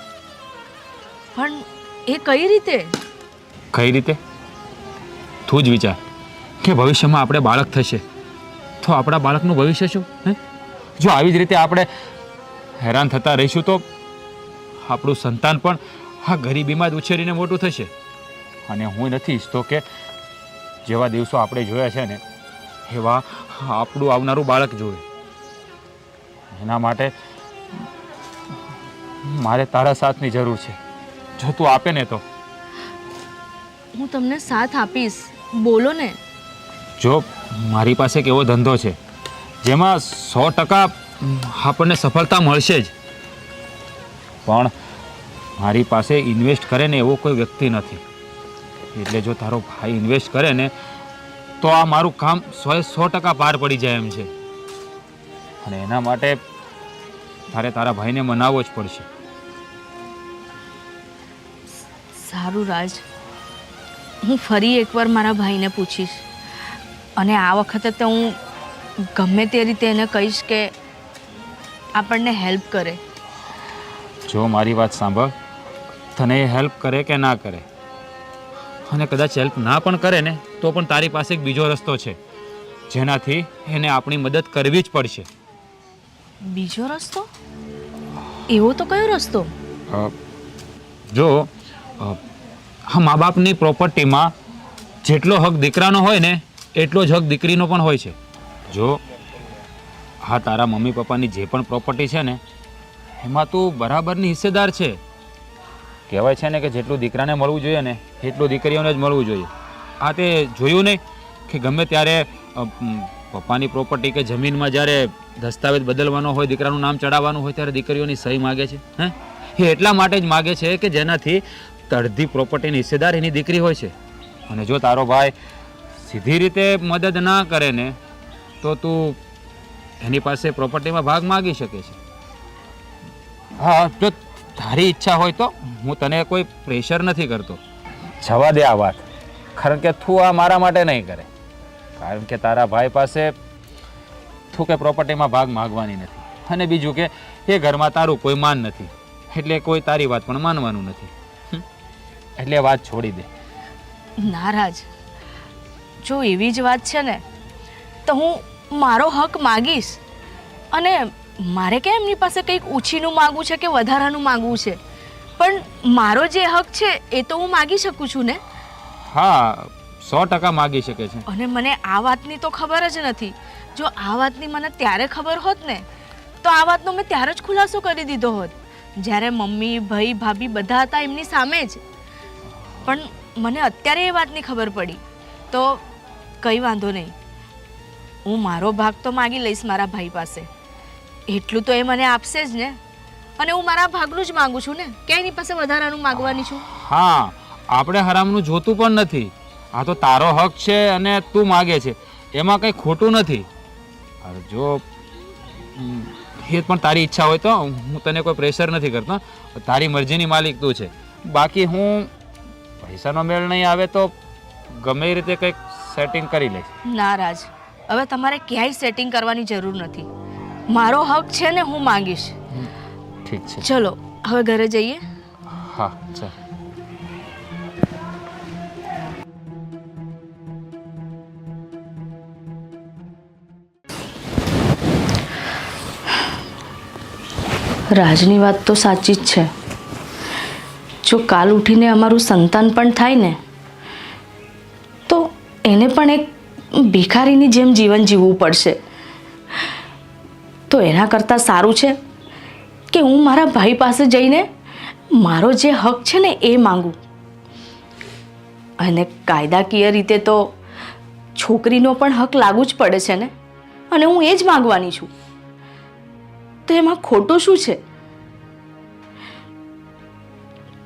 પણ એ કઈ રીતે? કઈ રીતે? તું જ વિચાર કે ભવિષ્યમાં આપણે બાળક થશે તો આપણા બાળકનું ભવિષ્ય શું? જો આવી જ રીતે આપણે હેરાન થતા રહીશું તો આપણું સંતાન પણ આ ગરીબીમાં જ ઉછેરીને મોટું થશે. અને હું નથી ઈચ્છતો કે જેવા દિવસો આપણે જોયા છે ને એવા આપણું આવનારું બાળક જોવે. એના માટે મારે તારા સાથની જરૂર છે. જો તું આપે ને તો. હું તમને સાથ આપીશ, બોલો ને. જો મારી પાસે એક એવો ધંધો છે જેમાં 100% આપણને સફળતા મળશે જ, પણ મારી પાસે ઇન્વેસ્ટ કરે ને એવો કોઈ વ્યક્તિ નથી. એટલે જો તારો ભાઈ ઇન્વેસ્ટ કરે ને તો આ મારું કામ 100% પાર પડી જાય એમ છે. અને એના માટે તારે તારા ભાઈને મનાવવો જ પડશે. સારું રાજ, હું ફરી એકવાર મારા ભાઈને પૂછીશ અને આ વખતે તો હું ગમે તે રીતે એને કહીશ કે આપણને હેલ્પ કરે. જો મારી વાત સાંભળ, તને એ હેલ્પ કરે કે ના કરે, અને કદાચ હેલ્પ ના પણ કરે ને તો પણ તારી પાસે એક બીજો રસ્તો છે જેનાથી એને આપણી મદદ કરવી જ પડશે. બીજો રસ્તો? એવો તો કયો રસ્તો? જો આ મા બાપની પ્રોપર્ટીમાં જેટલો હક દીકરાનો હોય ને એટલો જ હક દીકરીનો પણ હોય છે. જો હા તારા મમ્મી પપ્પાની જે પણ પ્રોપર્ટી છે ને એમાં તું બરાબરની હિસ્સેદાર છે. કહેવાય છે ને કે જેટલું દીકરાને મળવું જોઈએ ને એટલું દીકરીઓને જ મળવું જોઈએ. આ તે જોયું નહીં કે ગમે ત્યારે પપ્પાની પ્રોપર્ટી કે જમીનમાં જ્યારે દસ્તાવેજ બદલવાનો હોય, દીકરાનું નામ ચડાવવાનું હોય ત્યારે દીકરીઓની સહી માગે છે. એ એટલા માટે જ માગે છે કે જેનાથી અડધી પ્રોપર્ટીની હિસ્સેદાર એની દીકરી હોય છે. અને જો તારો ભાઈ સીધી રીતે મદદ ના કરે ને તો તું એની પાસે પ્રોપર્ટીમાં ભાગ માગી શકે છે. હા, જો તારી ઈચ્છા હોય તો. હું તને કોઈ પ્રેશર નથી કરતો. જવા દે આ વાત, કારણ કે તું આ મારા માટે નહીં કરે. કારણ કે તારા ભાઈ પાસે તું કે પ્રોપર્ટીમાં ભાગ માગવાની નથી, અને બીજું કે એ ઘરમાં તારું કોઈ માન નથી, એટલે કોઈ તારી વાત પણ માનવાનું નથી. એટલે વાત છોડી દે. નારાજ, જો એવી જ વાત છે ને તો હું મારો હક માગીશ. અને મારે કે એમની પાસે કંઈક ઓછીનું માગવું છે કે વધારાનું માગવું છે, પણ મારો જે હક છે એ તો હું માગી શકું છું ને. હા, 100% માગી શકે છે. અને મને આ વાતની તો ખબર જ નથી. જો આ વાતની મને ત્યારે ખબર હોત ને તો આ વાતનો મેં ત્યારે જ ખુલાસો કરી દીધો હોત, જ્યારે મમ્મી, ભાઈ, ભાભી બધા હતા એમની સામે જ. પણ મને અત્યારે એ વાતની ખબર પડી તો કંઈ વાંધો નહીં. હું મારો ભાગ તો માગી લઈશ મારા ભાઈ પાસે. એટલું તો એ મને આપશે જ ને. અને હું મારા ભાગનું જ માગું છું ને, કે એની પાસે વધારાનું માગવાની છું. હા, આપણે હરામનું જોતું પણ નથી. આ તો તારો હક છે અને તું માગે છે, એમાં કંઈ ખોટું નથી. જો એ પણ તારી ઈચ્છા હોય તો હું તને કોઈ પ્રેશર નથી કરતો. તારી મરજીની માલિક તું છે. બાકી હું પૈસાનો મેળ નહીં આવે તો ગમે એ રીતે કંઈક સેટિંગ કરી લઈશ. ના રાજ, હવે તમારે ક્યાંય સેટિંગ કરવાની જરૂર નથી. મારો હક છે ને હું માંગીશ. ઠીક છે, ચલો હવે ઘરે જઈએ. હા ચાલ. રાજની વાત તો સાચી જ છે. જો કાલ ઉઠીને અમારું સંતાન પણ થાય ને તો એને પણ એક ભિખારીની જેમ જીવન જીવવું પડશે. તો એના કરતાં સારું છે કે હું મારા ભાઈ પાસે જઈને મારો જે હક છે ને એ માંગું. અને કાયદાકીય રીતે તો છોકરીનો પણ હક લાગુ જ પડે છે ને, અને હું એ જ માંગવાની છું. તો એમાં ખોટું શું છે?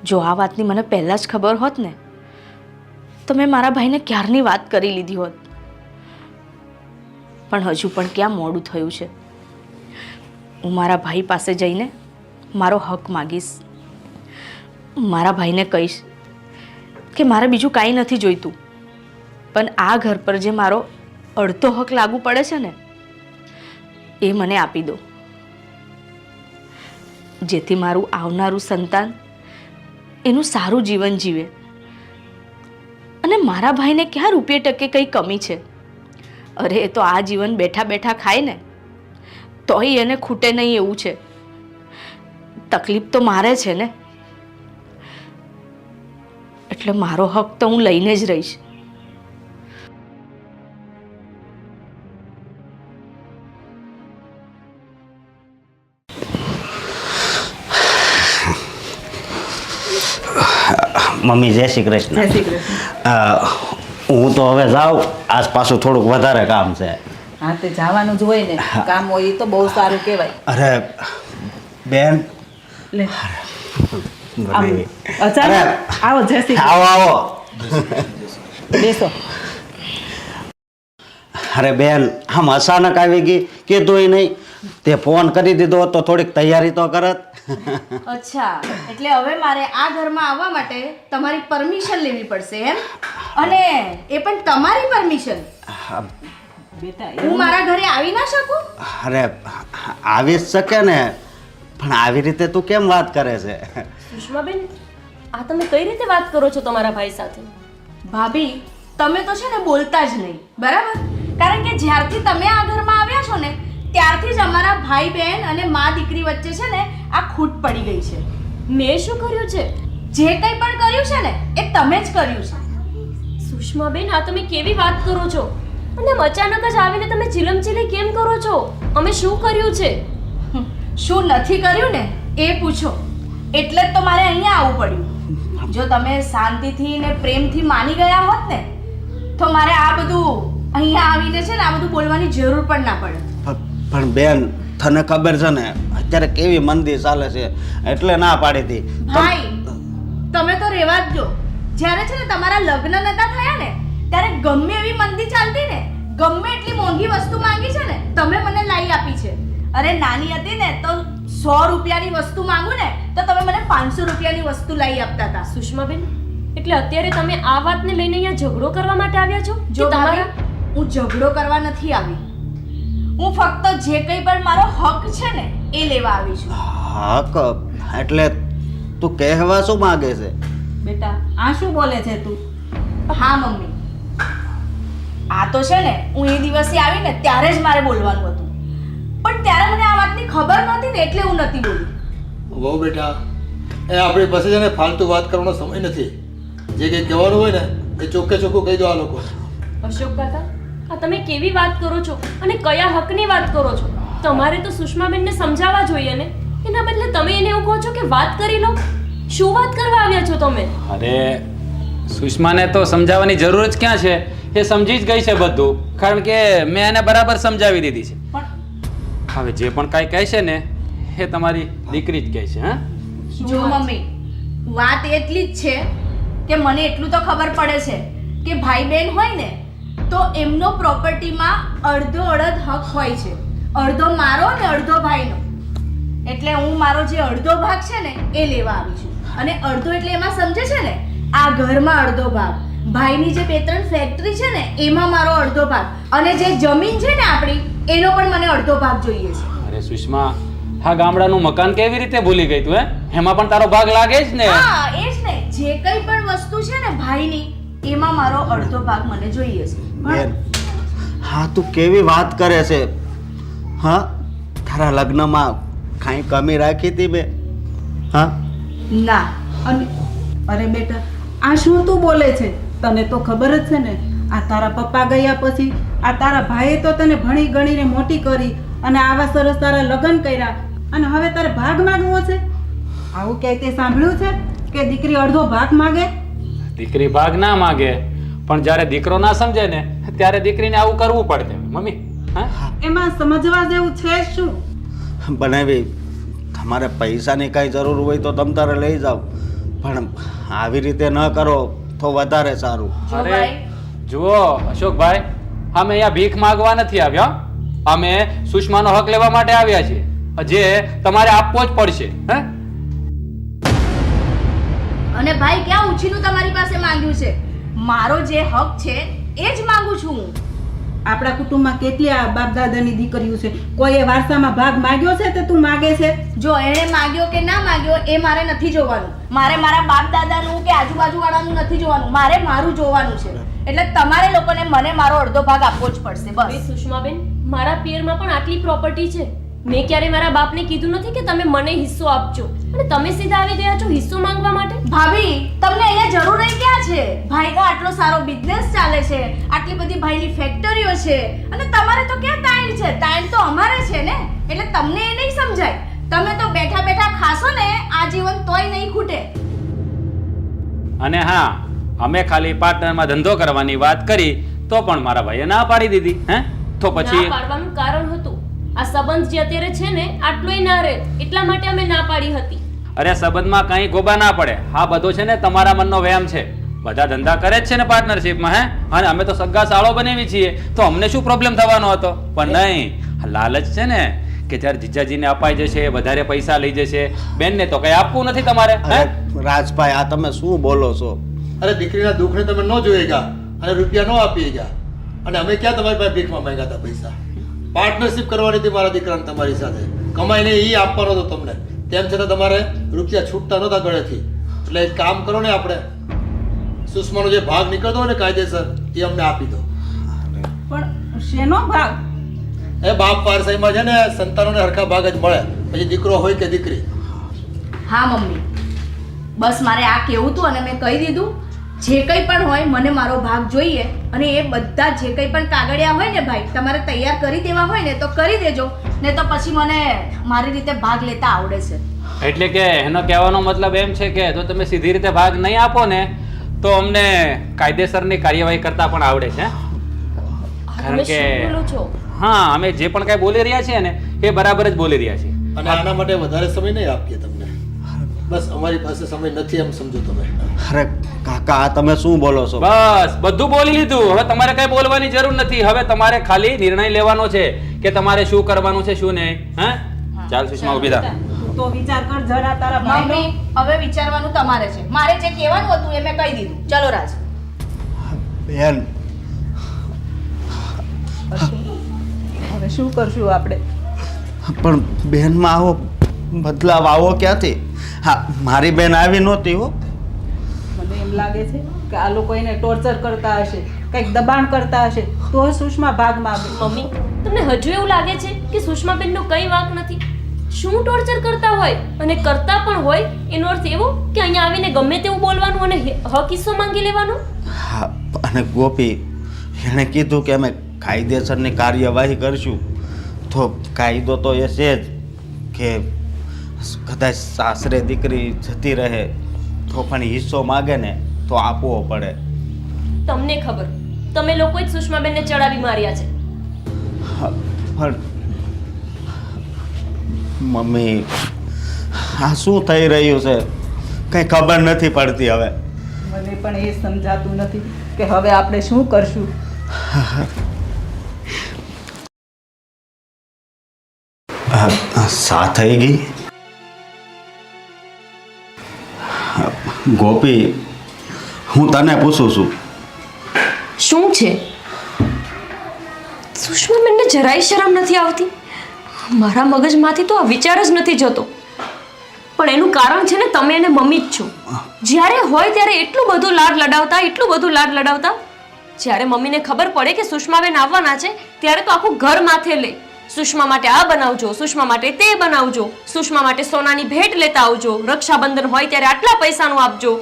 જો આ વાતની મને પહેલાં જ ખબર હોત ને તો મેં મારા ભાઈને ક્યારની વાત કરી લીધી હોત. પણ હજુ પણ ક્યાં મોડું થયું છે. હું મારા ભાઈ પાસે જઈને મારો હક માગીશ. મારા ભાઈને કહીશ કે મારે બીજું કાંઈ નથી જોઈતું, પણ આ ઘર પર જે મારો અડધો હક લાગુ પડે છે ને એ મને આપી દો, જેથી મારું આવનારું સંતાન એનું સારું જીવન જીવે. અને મારા ભાઈને ક્યાં રૂપિયે ટકે કંઈ કમી છે? અરે એ તો આ જીવન બેઠા બેઠા ખાય ને તોય એને ખૂટે નહીં એવું છે. તકલીફ તો મારે છે ને, એટલે મારો હક તો હું લઈને જ રહીશ. મમ્મી જય શ્રી કૃષ્ણ. જય શ્રી કૃષ્ણ. હું તો હવે જાઉં, આસપાસનું થોડુંક વધારે કામ છે. હા તે જવાનું જ હોય ને, કામ હોય એ તો બહુ સારું કહેવાય. અરે બેન, લે બનેવી. અચાનક આવો. જય શ્રી આવો આવો. કૃષ્ણ. બેસો. અરે બેન, આમ અચાનક આવી ગઈ, કીધું નહીં. તે ફોન કરી દીધો તો થોડીક તૈયારી તો કરત. અચ્છા, એટલે હવે મારે આ ઘરમાં આવવા માટે તમારી પરમિશન લેવી પડશે એમ? અને એ પણ તમારી પરમિશન? બેટા હું મારા ઘરે આવી ના શકું? અરે આવી જ શકે ને, પણ આવી રીતે તું કેમ વાત કરે છે? સુષ્માબેન, આ તમે કઈ રીતે વાત કરો છો તમારા ભાઈ સાથે? ભાભી, તમે તો છે ને બોલતા જ નહીં, બરાબર? કારણ કે જ્યારથી તમે આ ઘરમાં આવ્યા છો ને ત્યારથી જ અમારા ભાઈ બહેન અને મા દીકરી વચ્ચે છે ને આ ખૂટ પડી ગઈ છે. મેં શું કર્યું છે? જે કંઈ પણ કર્યું છે ને એ તમે જ કર્યું છે. સુષ્માબેન, આ તમે કેવી વાત કરો છો? અને અચાનક જ આવીને તમે ચીલમચીલી કેમ કરો છો? અમે શું કર્યું છે? શું નથી કર્યું ને એ પૂછો, એટલે જ તો મારે અહીંયા આવવું પડ્યું. જો તમે શાંતિથી ને પ્રેમથી માની ગયા હોત ને તો મારે આ બધું અહીંયા આવીને છે ને આ બધું બોલવાની જરૂર પણ ના પડે. પણ બેન, તને ખબર છે ને અત્યારે કેવી મંદી ચાલે છે, એટલે ના પાડી હતી. ભાઈ, તમે તો રેવા જ દો. જ્યારે છે ને તમારા લગ્ન નતા થયા ને ત્યારે ગમે એવી મંદી ચાલતી ને, ગમે એટલી મોંઘી વસ્તુ માંગી છે ને તમે મને લાવી આપી છે. અરે નાની હતી ને તો 100 રૂપિયાની વસ્તુ માંગુ ને તો તમે મને 500 રૂપિયાની વસ્તુ લાવી આપતા હતા. સુષ્માબેન, એટલે અત્યારે તમે આ વાતને લઈને અહીંયા ઝઘડો કરવા માટે આવ્યા છો? જો તમારા હું ઝઘડો કરવા નથી આવી, હું ફક્ત જે કંઈ પણ મારો હક છે ને એ લેવા આવી છું. હક એટલે તું કહેવા શું માંગે છે? બેટા આ શું બોલે છે તું? હા મમ્મી, આ તો છે ને હું એ દિવસે આવી ને ત્યારે જ મારે બોલવાનું હતું, પણ ત્યારે મને આ વાતની ખબર નહોતી ને એટલે હું નથી બોલી. વહુ બેટા, એ આપણી પાસે છે ને ફાલતુ વાત કરવાનો સમય નથી. જે કંઈ કહેવાનું હોય ને એ ચોખ્ખે ચોખ્ખું કહી દો આ લોકો. અશોક કાકા, આ તમે કેવી વાત કરો છો અને કયા હકની વાત કરો છો? તમારે તો સુષ્માબેનને સમજાવવા જોઈએ ને, એના બદલે તમે એને એવું કહો છો કે વાત કરી લો. શું વાત કરવા આવ્યા છો તમે? અરે સુષ્માને તો સમજાવવાની જરૂર જ ક્યાં છે? એ સમજી જ ગઈ છે બધું, કારણ કે મેં એને બરાબર સમજાવી દીધી છે. હવે જે પણ કાંઈ કહે છે ને એ તમારી દીકરી જ કહે છે. હા, જો મમ્મી, વાત એટલી જ છે કે મને એટલું તો ખબર પડે છે કે ભાઈ બહેન હોય ને તો એમનો પ્રોપર્ટીમાં અડધો અડધ હક હોય છે, અડધો મારો ને અડધો ભાઈનો. એટલે હું મારો જે અડધો ભાગ છે ને એ લેવા આવી છું. અને અડધો એટલે એમાં સમજે છે ને આ ઘરમાં અડધો ભાગ, ભાઈની જે 2-3 ફેક્ટરી છે ને એમાં મારો અડધો ભાગ, અને જે જમીન છે ને આપણી એનો પણ મને અડધો ભાગ જોઈએ છે. અરે સુષ્મા, હા ગામડાનું મકાન કેવી રીતે ભૂલી ગઈ તું? એમાં પણ તારો ભાગ લાગે જ ને? હા એ જ ને, જે કંઈ પણ વસ્તુ છે ને ભાઈની એમાં મારો અડધો ભાગ મને જોઈએ છે. બેન, હા તું કેવી વાત કરે છે? હા, તારા લગ્નમાં કાંઈ કમી રાખી હતી મેં? હા, ના. અને અરે બેટા, આ શું તું બોલે છે? તને તો ખબર જ છે ને, આ તારા પપ્પા ગયા પછી આ તારા ભાઈએ તો તને ભણી ગણીને મોટી કરી અને આવા સરસ તારા લગ્ન કર્યા, અને હવે તારે ભાગ માંગવો છે? આવું ક્યાંય તે સાંભળ્યું છે કે દીકરી અડધો ભાગ માગે? દીકરી ભાગ ના માગે, પણ જ્યારે દીકરો ના સમજે ને ત્યારે દીકરીને આવું કરવું પડે મમ્મી. હા, એમાં સમજવા જેવું છે શું? બનાવી, તમારે પૈસાની કાંઈ જરૂર હોય તો તમ તારે લઈ જાઓ, પણ આવી રીતે ન કરો તો વધારે સારું. અરે જુઓ અશોકભાઈ, અમે અહીંયા ભીખ માંગવા નથી આવ્યા, અમે સુષ્માનો હક લેવા માટે આવ્યા છીએ, જે તમારે આપવો જ પડશે. હે? અને ભાઈ ક્યાં ઉછીનું તમારી પાસે માંગ્યું છે? મારો જે હક છે એ જ માંગુ છું હું. આપણા કુટુંબમાં કેટલી આ બાપ દાદાની દીકરીઓ છે, કોઈએ વારસામાં ભાગ માગ્યો છે તે તું માગે છે? જો એણે માગ્યો કે ના માગ્યો એ મારે નથી જોવાનું. મારે મારા બાપ દાદાનું કે આજુબાજુ વાળાનું નથી જોવાનું, મારે મારું જોવાનું છે. એટલે તમારે લોકોને મને મારો અડધો ભાગ આપવો જ પડશે, બસ. સુષ્માબેન, મારા પિયરમાં પણ આટલી પ્રોપર્ટી છે. મેં ક્યારે મારા બાપને કીધું નથી કે તમે મને હિસ્સો આપજો, અને તમે સીધા આવી ગયા છો હિસ્સો માંગવા માટે? ભાભી, તમને અહીંયા જરૂર જ ક્યાં છે? ભાઈનો આટલો સારો બિઝનેસ ચાલે છે, આટલી બધી ભાઈની ફેક્ટરીઓ છે, અને તમારે તો ક્યાં તાઈન છે? તાઈન તો અમારે છે ને. એટલે તમને એ નહીં સમજાય. તમે તો બેઠા બેઠા ખાશો ને આજીવન, તોય નહીં ખૂટે. અને હા, અમે ખાલી પાર્ટનરમાં ધંધો કરવાની વાત કરી તો પણ મારા ભાઈએ ના પાડી દીધી. હે? તો પછી ના પાડવાનું કારણ હતું આ સંબંધ જે અત્યારે છે ને આટલોય ના રહે, એટલા માટે અમે ના પાડી હતી. અરે સંબંધમાં કઈ ગોબા ના પડે. આ બધો છે ને તમારા મનનો વહેમ છે. બધા ધંધા કરે જ છે ને પાર્ટનરશિપમાં. હે? અને અમે તો સગા સાળો બનાવી છીએ, તો અમને શું પ્રોબ્લેમ થવાનો હતો? પણ નહીં, લાલચ છે ને કે જ્યારે જીજાજીને અપાઈ જશે, વધારે પૈસા લઈ જશે, બેનને તો કઈ આપવું નથી તમારે. હે? રાજભાઈ, આ તમે શું બોલો છો? અરે દીકરીના દુઃખને તમે ન જોઈ ગયા અને રૂપિયા ન આપી ગયા, અને અમે ક્યાં તમારી પાસે ભીખમાં માંગ્યા હતા પૈસા? પાર્ટનરશિપ કરવાની હતી મારા દીકરાને તમારી સાથે, કમાઈને એ આપવાનો હતો તમને, તેમ છતાં તમારે રૂપિયા છૂટતા નહોતા ગળેથી. એટલે એક કામ કરો ને, આપણે સુષ્માનો જે ભાગ નીકળતો હોય ને કાયદેસર, એ અમને આપી દો. પણ શેનો ભાગ? એ બાપ વારસાઈમાં છે ને સંતાનોને હરખા ભાગ જ મળે, પછી દીકરો હોય કે દીકરી. હા મમ્મી, બસ મારે આ કહેવું હતું અને મેં કહી દીધું. જે કંઈ પણ હોય મને મારો ભાગ જોઈએ, અને એ બધા જે કંઈ પણ કાગળિયા હોય ને ભાઈ, તમારે તૈયાર કરી દેવા હોય ને તો કરી દેજો, ને તો પછી મને મારી રીતે ભાગ લેતા આવડે છે. એટલે કે એનો કહેવાનો મતલબ એમ છે કે જો તમે સીધી રીતે ભાગ નહીં આપો ને તો અમને કાયદેસરની કાર્યવાહી કરતા પણ આવડે છે. કારણ કે હા, અમે જે પણ કાંઈ બોલી રહ્યા છીએ ને એ બરાબર જ બોલી રહ્યા છીએ. અને આના માટે વધારે સમય નહીં આપીએ તમને, બસ અમારી પાસે સમય નથી એમ સમજો તમે. અરે કાકા, આ તમે શું બોલો છો? બસ બધું બોલી લીધું, હવે તમારે કઈ બોલવાની જરૂર નથી. હવે તમારે ખાલી નિર્ણય લેવાનો છે કે તમારે શું કરવાનું છે શું નહીં. હા, ચાલ સુષ્મા, ઊભી થા. તો વિચાર કર જરા તારા ભાઈનો. મમ્મી, હવે વિચારવાનું તમારે છે. મારે જે કહેવાનું હતું એ મેં કહી દીધું. ચલો રાજ. બેન, હવે શું કરશું આપણે? પણ બેનમાં આવો બદલાવ આવો ક્યાંથી? હા, મારી બેન આવી નહોતી હો. મને એમ લાગે છે કે આ લોકો એને ટોર્ચર કરતા હશે, કંઈક દબાણ કરતા હશે, તો સુષ્મા ભાગ માંગે. મમ્મી, તમને હજુ એવું લાગે છે કે સુષ્માબેનનો કઈ વાંક નથી? શું ટોર્ચર કરતા હોય, અને કરતા પણ હોય એનો અર્થ એવો કે અહીંયા આવીને ગમે તેવું બોલવાનું અને હક હિસ્સો માંગી લેવાનો? હા, અને ગોપી, એણે કીધું કે અમે કાયદેસરની કાર્યવાહી કરશું, તો કાયદો તો એ છે જ કે કદાચ સાસરે દીકરી જતી રહે તો પણ હિસ્સો માગે ને તો આપવો પડે. તમને ખબર, તમે લોકોએ જ સુષ્માબેનને ચડાવી માર્યા છે. હા, પણ મમ્મી, આ શું થઈ રહ્યું છે કંઈ ખબર નથી પડતી. હવે મને પણ એ સમજાતું નથી કે હવે આપણે શું કરશું. સા થઈ ગઈ. ગોપી, હું તને પૂછું છું, શું છે? સુષ્માબેનને જરાય શરમ નથી આવતી? મારા મગજમાંથી તો આ વિચાર જ નથી જતો. પણ એનું કારણ છે ને તમે અને મમ્મી જ છો. જ્યારે હોય ત્યારે એટલું બધું લાડ લડાવતા, જ્યારે મમ્મીને ખબર પડે કે સુષ્માબેન આવવાના છે ત્યારે તો આખું ઘર માથે લે. સુષ્મા માટે આ બનાવજો, સુષ્મા માટે તે બનાવજો, સુષ્મા માટે સોનાની ભેટ લેતા આવજો, રક્ષાબંધન હોય ત્યારે આટલા પૈસાનું આપજો.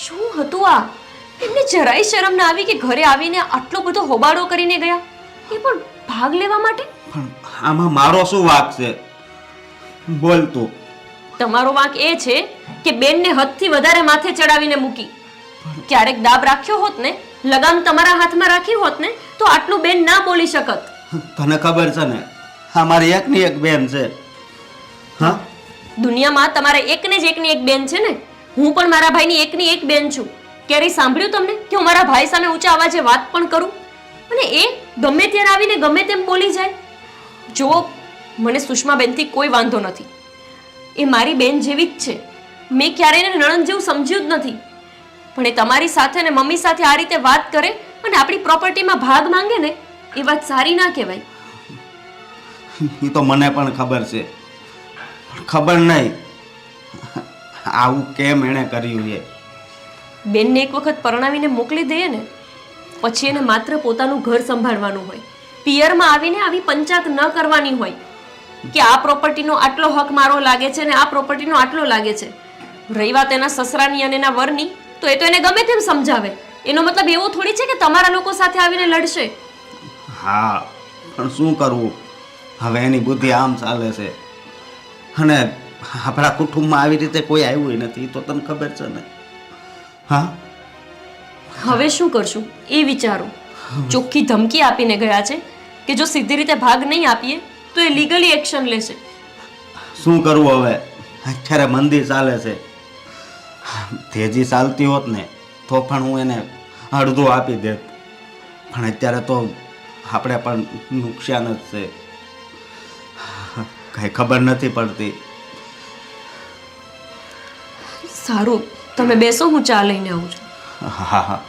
શું હતું આ? એમને જરાય શરમ ના આવી કે ઘરે આવીને આટલો બધો હોબાળો કરીને ગયા, એ પણ ભાગ લેવા માટે? પણ આમાં મારો શું વાંક છે? બોલ તું. તમારો વાંક એ છે કે બેનને હદથી વધારે માથે ચડાવીને મૂકી. ક્યારેક દાબ રાખ્યો હોત ને, લગામ તમારા હાથમાં રાખી હોત ને, તો આટલું બેન ના બોલી શકત. તને ખબર છે ને, આ મારી એકની એક બેન છે. હા, દુનિયામાં તમારે એકને જ એકની એક બેન છે ને. હું પણ મારા ભાઈની એકની એક બેન છું. ક્યારેય સાંભળ્યું તમને કે હું મારા ભાઈ સામે ઊંચા અવાજે વાત પણ કરું? અને એ ગમે ત્યારે આવીને ગમે તેમ બોલી જાય. જો મને સુષ્માબેનથી કોઈ વાંધો નથી, એ મારી બેન જેવી જ છે. મેં ક્યારેય એને નણંદ જેવું સમજ્યું જ નથી. પણ એ તમારી સાથે ને મમ્મી સાથે આ રીતે વાત કરે અને આપણી પ્રોપર્ટીમાં ભાગ માંગે ને, એ વાત સારી ના કહેવાય. એ તો મને પણ ખબર છે, પણ ખબર નહીં આવું કેમ એણે કર્યું. એ બેનને એક વખત પરણાવીને મોકલી દઈએ ને, પછી એને માત્ર પોતાનું ઘર સંભાળવાનું હોય. પિયરમાં આવીને આવી પંચાયત ન કરવાની હોય કે આ પ્રોપર્ટીનો આટલો હક મારો લાગે છે ને આ પ્રોપર્ટીનો આટલો લાગે છે. રહી વાત એના સસરાની અને એના વરની, તો એ તો એને ગમે તેમ સમજાવે. એનો મતલબ એવો થોડી છે કે તમારા લોકો સાથે આવીને લડશે. હા, પણ શું કરવું હવે? એની બુદ્ધિ આમ ચાલે છે. અને આપણા કુટુંબમાં આવી રીતે કોઈ આવ્યું નથી, તો તને ખબર છે ને. હા, હવે શું કરશું એ વિચારો. ચોખ્ખી ધમકી આપીને ગયા છે કે જો સીધી રીતે ભાગ નહીં આપીએ તો એ લીગલી એક્શન લેશે. શું કરવું હવે? અત્યારે મંદી ચાલે છે. તેજી ચાલતી હોત ને તો પણ હું એને અડધું આપી દેત, પણ અત્યારે તો આપણે પણ નુકસાન જ છે. કઈ ખબર નથી પડતી. સારું, તમે બેસો, હું ચા લઈને આવું છું. હા હા.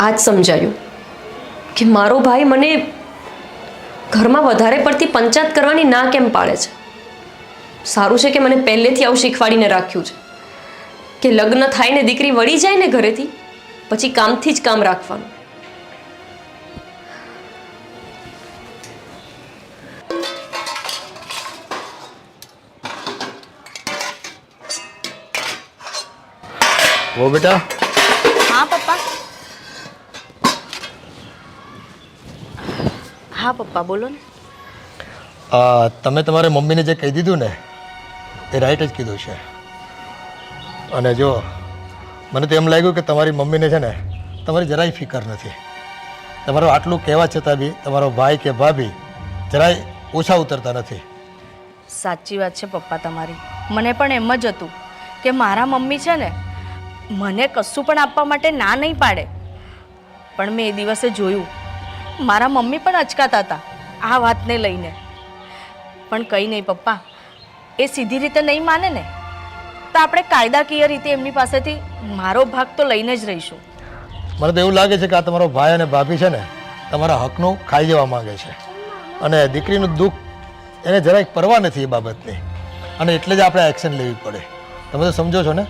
આજ સમજાયું કે મારો ભાઈ મને ઘરમાં વધારે પડતી પંચાયત કરવાની ના કેમ પાડે છે. સારું છે કે મને પહેલેથી આવું શીખવાડીને રાખ્યું છે કે લગ્ન થાય ને દીકરી વળી જાય ને ઘરેથી, પછી કામથી જ કામ રાખવાનું. ઓ બેટા, હા પપ્પા. હા પપ્પા, બોલો ને. તમે તમારા મમ્મીને જે કહી દીધું ને એ રાઈટ જ કીધું છે. અને જો મને તો એમ લાગ્યું કે તમારી મમ્મીને છે ને તમારી જરાય ફિકર નથી. તમારું આટલું કહેવા છતાં બી તમારો ભાઈ કે ભાભી જરાય ઓછા ઉતરતા નથી. સાચી વાત છે પપ્પા તમારી. મને પણ એમ જ હતું કે મારા મમ્મી છે ને મને કશું પણ આપવા માટે ના નહીં પાડે. પણ મેં એ દિવસે જોયું મારા મમ્મી પણ અચકાતા હતા આ વાતને લઈને. પણ કંઈ નહીં પપ્પા, એ સીધી રીતે નહીં માને ને તો આપણે કાયદાકીય રીતે એમની પાસેથી મારો ભાગ તો લઈને જ રહીશું. મને તો એવું લાગે છે કે આ તમારો ભાઈ અને ભાભી છે ને તમારા હકનું ખાઈ જવા માંગે છે. અને દીકરીનું દુઃખ એને જરાય પરવા નથી એ બાબતની, અને એટલે જ આપણે એક્શન લેવી પડે. તમે તો સમજો છો ને?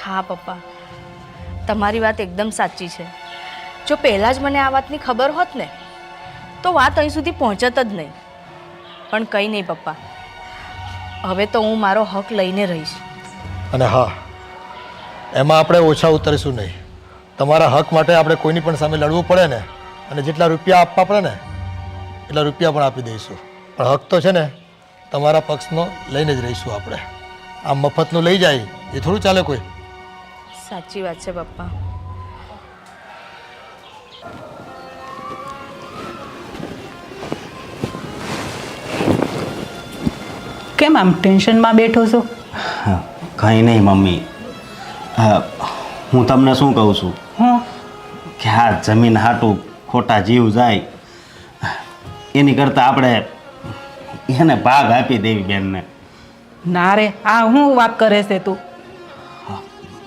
હા પપ્પા, તમારી વાત એકદમ સાચી છે. જો પહેલાં જ મને આ વાતની ખબર હોત ને તો વાત અહીં સુધી પહોંચત જ નહીં. પણ કંઈ નહીં પપ્પા, હવે તો હું મારો હક લઈને રહીશ. અને હા, એમાં આપણે ઓછા ઉતરીશું નહીં. તમારા હક માટે આપણે કોઈની પણ સામે લડવું પડે ને, અને જેટલા રૂપિયા આપવા પડે ને એટલા રૂપિયા પણ આપી દઈશું. પણ હક તો છે ને તમારા પક્ષનો લઈને જ રહીશું આપણે. આ મફતનું લઈ જાય એ થોડું ચાલે કોઈ. સાચી વાત છે પપ્પા. કેમ આમ ટેન્શનમાં બેઠો છો? કંઈ નહીં મમ્મી. હું તમને શું કહું છું હા, કે આ જમીન હાટું ખોટા જીવ જાય એની કરતાં આપણે એને ભાગ આપી દેવી બેનને. ના રે, આ હું વાત કરે છે તું?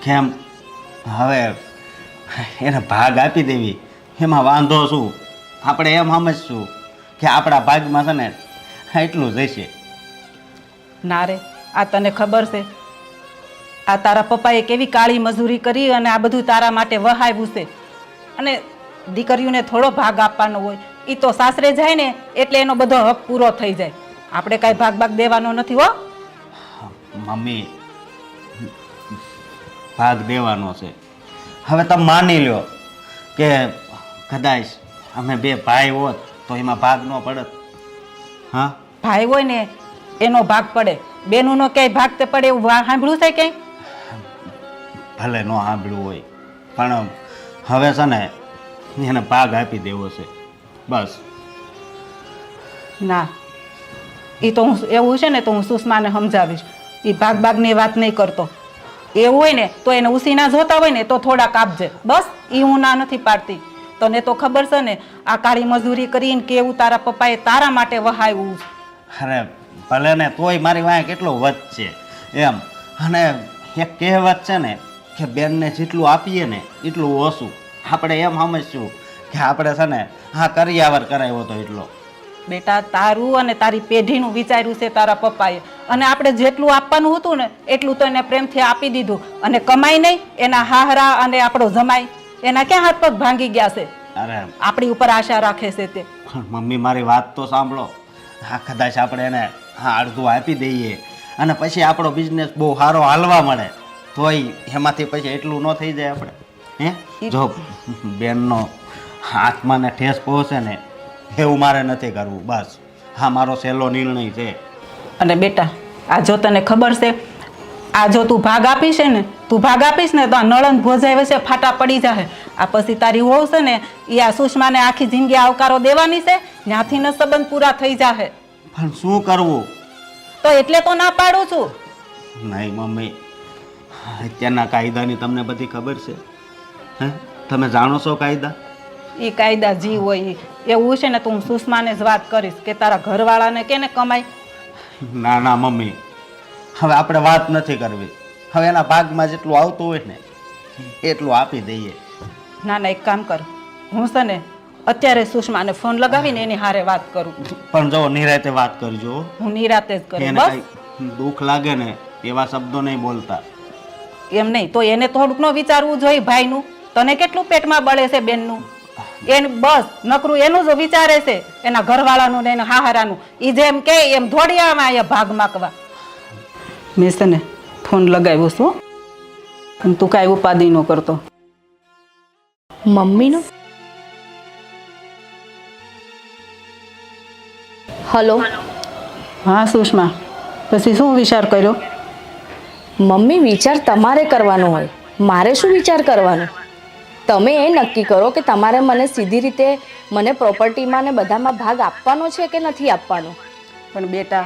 કેમ હવે એને ભાગ આપી દેવી એમાં વાંધો શું? આપણે એમ સમજશું કે આપણા ભાગમાં છે ને એટલું જ હશે. ના રે, આ તને ખબર છે આ તારા પપ્પાએ કેવી કાળી મજૂરી કરી અને આ બધું તારા માટે વહાવ્યું છે. અને દીકરીઓને થોડો ભાગ આપવાનો હોય, એ તો સાસરે જાય ને એટલે એનો બધો હક પૂરો થઈ જાય. આપણે કાંઈ ભાગ દેવાનો નથી હો. મમ્મી, ભાગ દેવાનો છે. હવે તમે માની લ્યો કે કદાચ અમે બે ભાઈ હોત તો એમાં ભાગ ન પડત. હા, ભાઈ હોય ને એનો ભાગ પડે, બેનોનો ક્યાંય ભાગ તે પડે એવું સાંભળ્યું છે ક્યાંય? ભલે ન સાંભળ્યું હોય પણ હવે છે ને એને ભાગ આપી દેવો છે બસ. ના, એ તો હું એવું છે ને તો હું સુષ્માને સમજાવીશ. એ ભાગની વાત નહીં કરતો. એવું હોય ને તો એને ઉસીના જોતા હોય ને તો થોડાક આપજે બસ. એ હું ના નથી પાડતી. તને તો ખબર છે ને આ કાળી મજૂરી કરીને કેવું તારા પપ્પાએ તારા માટે વહાવ્યું. અરે ભલે ને તોય મારી વાંહે કેટલો વધ છે એમ. અને એક કહેવત છે ને કે બેનને જેટલું આપીએ ને એટલું ઓછું. આપણે એમ સમજશું કે આપણે છે ને હા કરિયાવર કરાવ્યો હતો એટલો. બેટા, તારું અને તારી પેઢીનું વિચાર્યું છે તારા પપ્પાએ, અને આપણે જેટલું આપવાનું હતું ને એટલું તો એને પ્રેમથી આપી દીધું. અને કમાઈ નહીં એના હાહરા અને આપણો જમાઈ એના ક્યાં હાથ પગ ભાંગી ગયા છે? અરે આપણી ઉપર આશા રાખે છે તે. મમ્મી મારી વાત તો સાંભળો. હા, કદાચ આપણે એને હા અડધું આપી દઈએ અને પછી આપણો બિઝનેસ બહુ સારો હાલવા મળે તોય એમાંથી પછી એટલું ન થઈ જાય આપણે. હે, જો બેનનો આત્માને ઠેસ પહોંચે ને એવું મારે નથી કરવું બસ. હા, મારો સહેલો નિર્ણય છે. અને બેટા, આ જો તને ખબર છે, આ જો તું ભાગ આપીશ ને તો આ નળન ભોજાઈ વચ્ચે ફાટા પડી જાય. આ પછી તારી હોવ છે ને એ આ સુષ્માને આખી જિંદગી આવકારો દેવાની છે, ત્યાંથી ન સંબંધ પૂરા થઈ જાય. પણ શું કરવું? તો એટલે તો ના પાડું છું. નહીં મમ્મી, અત્યારના કાયદાની તમને બધી ખબર છે. હે, તમે જાણો છો કાયદા? એ કાયદા જી હોય ઈ. એવું છે ને તો હું સુષ્માને જ વાત કરીશ કે તારા ઘરવાળાને કે ને કમાય. ના ના મમ્મી, હવે આપણે વાત નથી કરવી. હવે એના ભાગમાં જેટલું આવતું હોય ને એટલું આપી દઈએ. ના ના, એક કામ કર, હું છે ને અત્યારે સુષ્માને ફોન લગાવીને એની હારે વાત કરું. પણ જો નિરાતે વાત કરજો. હું નિરાતે જ કરું એને બસ. કઈ દુઃખ લાગે ને એવા શબ્દો નહીં બોલતા. એમ નહીં તો એને થોડુંક ન વિચારવું જોઈએ ભાઈનું. તને કેટલું પેટમાં બળે છે બેનનું? એને બસ નકરું એનું જ વિચારે છે, એના ઘરવાળાનું ને એના હાહારાનું. એ જેમ કે એમ થોડી આવે અહીંયા ભાગ માગવા. મેં છે ને ફોન લગાવ્યો છું અને તું કાંઈ ઉપાધિ ન કરતો. મમ્મીનો હલો. હા સુષ્મા, પછી શું વિચાર કર્યો? મમ્મી, વિચાર તમારે કરવાનો હોય, મારે શું વિચાર કરવાનો? તમે એ નક્કી કરો કે તમારે મને સીધી રીતે મને પ્રોપર્ટીમાં ને બધામાં ભાગ આપવાનો છે કે નથી આપવાનો. પણ બેટા,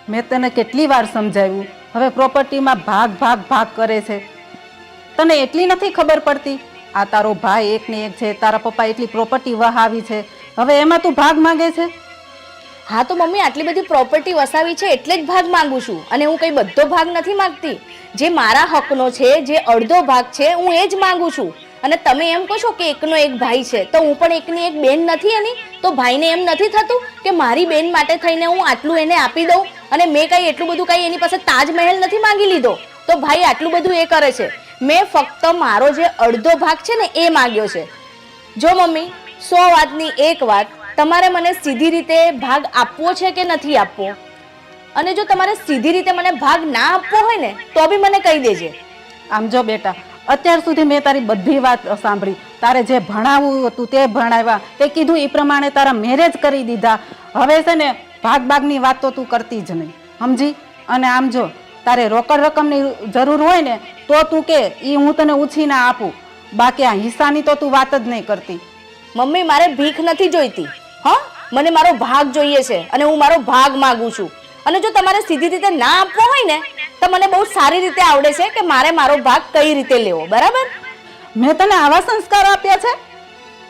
મેં તને કેટલી વાર સમજાવ્યું, હવે પ્રોપર્ટીમાં ભાગ કરે છે. તને એટલી નથી ખબર પડતી? આ તારો ભાઈ એકને એક છે, તારા પપ્પા એટલી પ્રોપર્ટી વહાવી છે, હવે એમાં તું ભાગ માંગે છે? હા તો મમ્મી, આટલી બધી પ્રોપર્ટી વસાવી છે એટલે જ ભાગ માંગુ છું. અને હું કંઈ બધો ભાગ નથી માંગતી. જે મારા હકનો છે, જે અડધો ભાગ છે, હું એ જ માંગુ છું. અને તમે એમ કહો છો કે એકનો એક ભાઈ છે, તો હું પણ એકની એક બેન નથી એની? તો ભાઈને એમ નથી થતું કે મારી બેન માટે થઈને હું આટલું એને આપી દઉં? અને મેં કાંઈ એટલું બધું કાંઈ એની પાસે તાજમહેલ નથી માંગી લીધો, તો ભાઈ આટલું બધું એ કરે છે. મેં ફક્ત મારો જે અડધો ભાગ છે ને એ માંગ્યો છે. જો મમ્મી, 100 વાતની એક વાત, તમારે મને સીધી રીતે ભાગ આપવો છે કે નથી આપવો? અને જો તમારે સીધી રીતે મને ભાગ ના આપવો હોય ને તો બી મને કહી દેજે. આમ જો બેટા, અત્યાર સુધી મેં તારી બધી વાત સાંભળી. તારે જે ભણાવવું હતું તે ભણાવ્યા, તે કીધું એ પ્રમાણે તારા મેરેજ કરી દીધા. હવે છે ને ભાગની વાત તો તું કરતી જ નહીં, સમજી? અને આમ જો તારે રોકડ રકમની જરૂર હોય ને તો તું કે એ હું તને ઉછીને આપું, બાકી આ હિસ્સાની તો તું વાત જ નહીં કરતી. મમ્મી, મારે ભીખ નથી જોઈતી. હા, મને મારો ભાગ જોઈએ છે અને હું મારો ભાગ માંગુ છું. અને જો તમારે સીધી રીતે ના આપવો હોય ને તો મને બહુ સારી રીતે આવડે છે કે મારે મારો ભાગ કઈ રીતે લેવો. બરાબર? મેં તને આવા સંસ્કાર આપ્યા છે?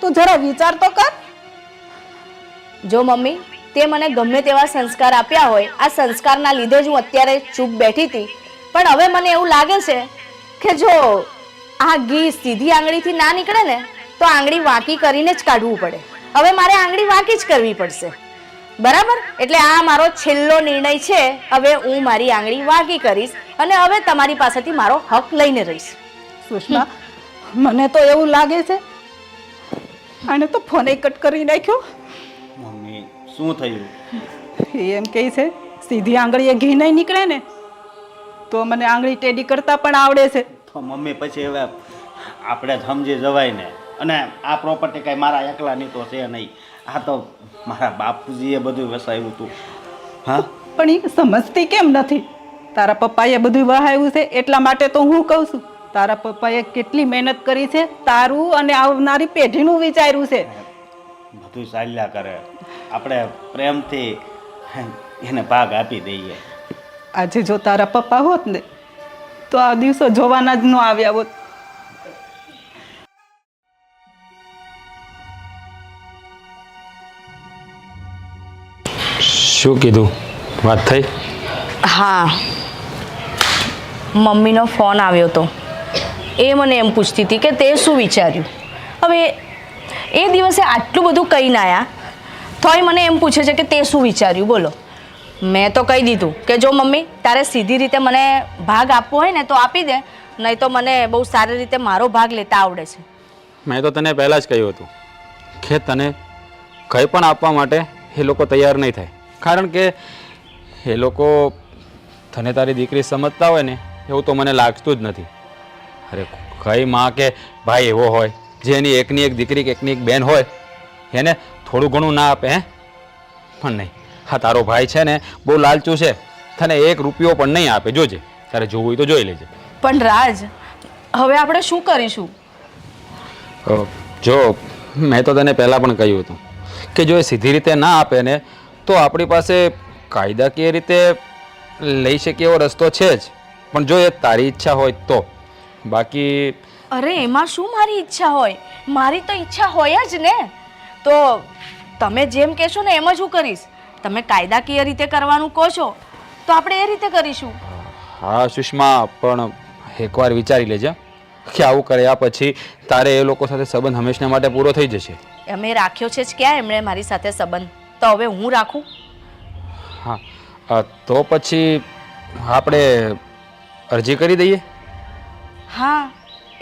તું જરા વિચાર તો કર. જો મમ્મી, તે મને ગમે તેવા સંસ્કાર આપ્યા હોય, આ સંસ્કારના લીધે જ હું અત્યારે ચૂપ બેઠી હતી. પણ હવે મને એવું લાગે છે કે જો આ ઘી સીધી આંગળીથી ના નીકળે ને તો આંગળી વાંકી કરીને જ કાઢવું પડે. હવે મારે આંગળી વાંકી જ કરવી પડશે. બરાબર? એટલે આ મારો છેલ્લો નિર્ણય છે. હવે હું મારી આંગળી વાગી કરીશ અને હવે તમારી પાસેથી મારો હક લઈને રહીશ. સુષ્મા, મને તો એવું લાગે છે આને તો ફોને કટ કરી નાખ્યો. મમ્મી શું થયું? એ એમ કહે છે સીધી આંગળીએ ઘી નહીં નીકળે ને તો મને આંગળી ટેડી કરતા પણ આવડે છે. તો મમ્મી પછી હવે આપણે જ સમજી જવાય ને. અને આ પ્રોપર્ટી કાંઈ મારા એકલાની તો છે નહીં, આ તો મારા બાપુજીએ બધું વસાવ્યું હતું. હા, પણ એ સમજતી કેમ નથી? તારા પપ્પાએ બધું વહાવ્યું છે એટલા માટે તો હું કહું છું. તારા પપ્પાએ કેટલી મહેનત કરી છે, તારું અને આવનારી પેઢીનું વિચાર્યું છે. બધું ચાલ્યા કરે, આપણે પ્રેમથી એને ભાગ આપી દઈએ. આજે જો તારા પપ્પા હોત ને તો આ દિવસો જોવાના જ ન આવ્યા હોત. શું કીધું? વાત થઈ? હા, મમ્મીનો ફોન આવ્યો હતો. એ મને એમ પૂછતી હતી કે તે શું વિચાર્યું. હવે એ દિવસે આટલું બધું કહીને આવ્યા તોય મને એમ પૂછે છે કે તે શું વિચાર્યું. બોલો, મેં તો કહી દીધું કે જો મમ્મી તારે સીધી રીતે મને ભાગ આપવો હોય ને તો આપી દે, નહીં તો મને બહુ સારી રીતે મારો ભાગ લેતા આવડે છે. મેં તો તને પહેલાં જ કહ્યું હતું કે તને કંઈ પણ આપવા માટે એ લોકો તૈયાર નહીં થાય, કારણ કે એ લોકો તને તારી દીકરી સમજતા હોય ને એવું તો મને લાગતું જ નથી. અરે કઈ માં કે ભાઈ એવો હોય જે એની એકની એક દીકરી કે એકની એક બેન હોય એને થોડું ઘણું ના આપે? હે, પણ નહીં. હા, તારો ભાઈ છે ને બહુ લાલચું છે, તને 1 રૂપિયો પણ નહીં આપે. જોજે, તારે જોવું હોય તો જોઈ લેજે. પણ રાજ, હવે આપણે શું કરીશું? જો મેં તો તને પહેલાં પણ કહ્યું હતું કે જો એ સીધી રીતે ના આપે ને તો આપણી પાસે કાયદાકીય રીતે લઈ શકીએ એવો રસ્તો છે જ, પણ જો એ તારી ઈચ્છા હોય તો. બાકી અરે એમાં શું મારી ઈચ્છા હોય? મારી તો ઈચ્છા હોય જ ને. તો તમે જેમ કહેશો ને એમ જ હું કરીશ. તમે કાયદાકીય રીતે કરવાનું કહો છો તો આપણે એ રીતે કરીશું. હા સુષ્મા, પણ એકવાર વિચારી લેજે કે આવું કર્યા પછી તારે એ લોકો સાથે સંબંધ હંમેશા માટે પૂરો થઈ જશે. અમે રાખ્યો છે જ ક્યાં એમણે મારી સાથે સંબંધ? તો હવે હું રાખું? હા, તો પછી આપણે અરજી કરી દઈએ. હા,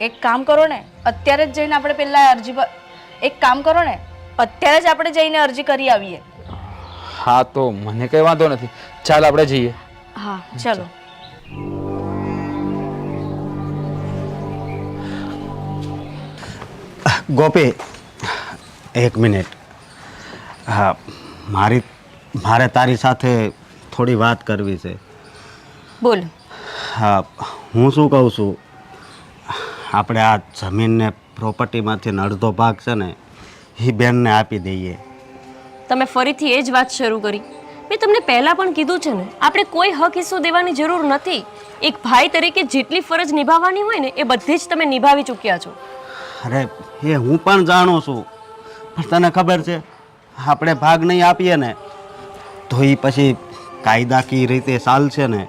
એક કામ કરો ને, અત્યારે જ જઈને આપણે પહેલાં અરજી પર એક કામ કરો ને, અત્યારે જ આપણે જઈને અરજી કરી આવીએ. હા, તો મને કંઈ વાંધો નથી. ચાલ આપણે જઈએ. હા ચલો. ગોપી, 1 મિનિટ. હા, મારે તારી સાથે થોડી વાત કરવી છે. બોલ. હા, હું શું કહું છું, આપણે આ જમીનને પ્રોપર્ટીમાંથી અડધો ભાગ છે ને એ બેનને આપી દઈએ. તમે ફરીથી એ જ વાત શરૂ કરી. મેં તમને પહેલાં પણ કીધું છે ને, આપણે કોઈ હક હિસ્સો દેવાની જરૂર નથી. એક ભાઈ તરીકે જેટલી ફરજ નિભાવવાની હોય ને એ બધી જ તમે નિભાવી ચૂક્યા છો. અરે એ હું પણ જાણું છું, પણ તને ખબર છે આપણે ભાગ નહીં આપીએ ને તો એ પછી કાયદાકીય રીતે ચાલશે ને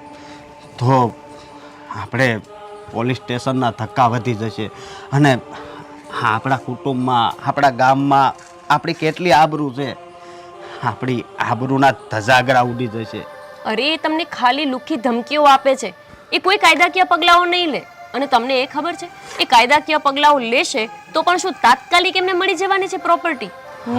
તો આપણે પોલીસ સ્ટેશનના ધક્કા વધી જશે અને આપણા કુટુંબમાં, આપણા ગામમાં આપણી કેટલી આબરૂ છે, આપણી આબરૂના ધજાગરા ઉડી જશે. અરે એ તમને ખાલી લુખ્ખી ધમકીઓ આપે છે, એ કોઈ કાયદાકીય પગલાઓ નહીં લે. અને તમને એ ખબર છે એ કાયદાકીય પગલાઓ લેશે તો પણ શું તાત્કાલિક એમને મળી જવાની છે પ્રોપર્ટી?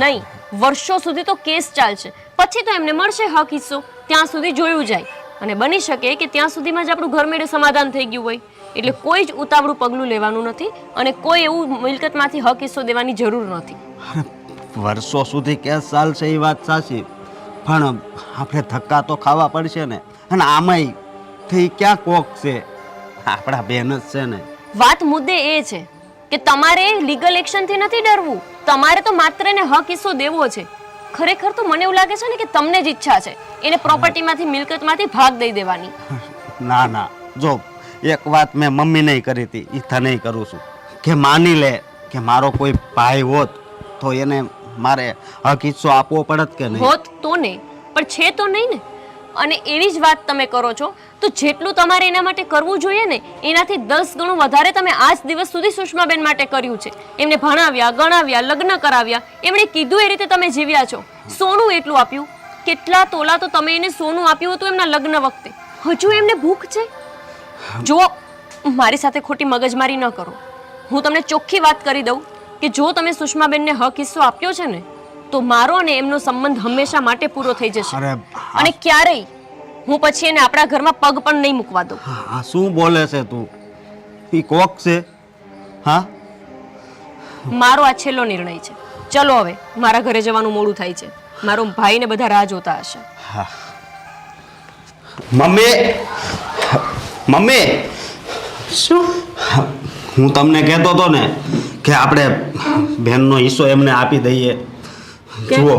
નહીં, વર્ષો સુધી તો કેસ ચાલશે, પછી તો એમને મળશે હક હિસ્સો. ત્યાં સુધી જોયું જાય અને બની શકે કે ત્યાં સુધીમાં જ આપણું ઘરમેળે સમાધાન થઈ ગયું હોય. એટલે કોઈ જ ઉતાવળું પગલું લેવાનું નથી અને કોઈ એવું મિલકતમાંથી હક હિસ્સો દેવાની જરૂર નથી. વર્ષો સુધી કેસ ચાલશે એ વાત સાચી, પણ આપણે ધક્કા તો ખાવા પડશે ને. અને આમાંય થઈ ક્યાં કોક છે, આપણા બેન જ છે ને. વાત મુદ્દે એ છે કે તમારે લીગલ એક્શનથી નથી ડરવું, તમારે તો માત્ર એને હક હિસ્સો દેવો છે. ખરેખર તો મને એવું લાગે છે ને કે તમને જ ઈચ્છા છે એને પ્રોપર્ટીમાંથી, મિલકતમાંથી ભાગ દઈ દેવાની. ના ના, જો એક વાત મેં મમ્મીને કરી હતી એ તને કરું છું કે માની લે કે મારો કોઈ ભાઈ હોત તો એને મારે હક હિસ્સો આપવો પડત કે નહીં? હોત તો નહીં, પણ છે તો નહીં ને. અને એવી જ વાત તમે કરો છો તો જેટલું તમારે એના માટે કરવું જોઈએ ને એનાથી 10 ગણું વધારે તમે આજ દિવસ સુધી સુષ્માબેન માટે કર્યું છે. એમને ભણાવ્યા, ગણાવ્યા, લગ્ન કરાવ્યા, એમણે કીધું એ રીતે તમે જીવ્યા છો. સોનું એટલું આપ્યું કેટલા તોલા તો તમે એને સોનું આપ્યું હતું એમના લગ્ન વખતે. હજુ એમને ભૂખ છે? જો મારી સાથે ખોટી મગજમારી ન કરો. હું તમને ચોખ્ખી વાત કરી દઉં કે જો તમે સુષ્માબેનને હક હિસ્સો આપ્યો છે ને તો મારો અને એમનો સંબંધ હંમેશા માટે પૂરો થઈ જશે. અને ક્યારેય હું પછી એને આપણા ઘરમાં પગ પણ નહીં મૂકવા દઉં. હા, શું બોલે છે તું? ઈ કોક છે? હા, મારો આ છેલ્લો નિર્ણય છે. ચલો હવે, મારા ઘરે જવાનું મોડું થાય છે. મારો ભાઈ ને બધા રાહ જોતા હશે. મમ્મી, મમ્મી, શું? હું તમને કહેતો હતો ને કે આપણે બહેનનો હિસ્સો એમને આપી દઈએ. જુઓ,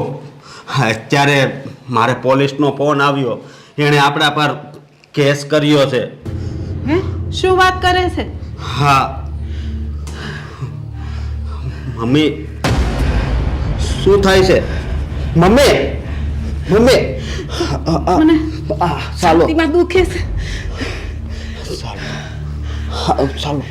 અત્યારે મારે પોલીસનો ફોન આવ્યો, એણે આપણા પર કેસ કર્યો છે. હે, શું વાત કરે છે? હા મમ્મી, શું થાય છે? મમ્મી, મમ્મી, મને ચાલો છાતીમાં દુખે છે. ચાલો.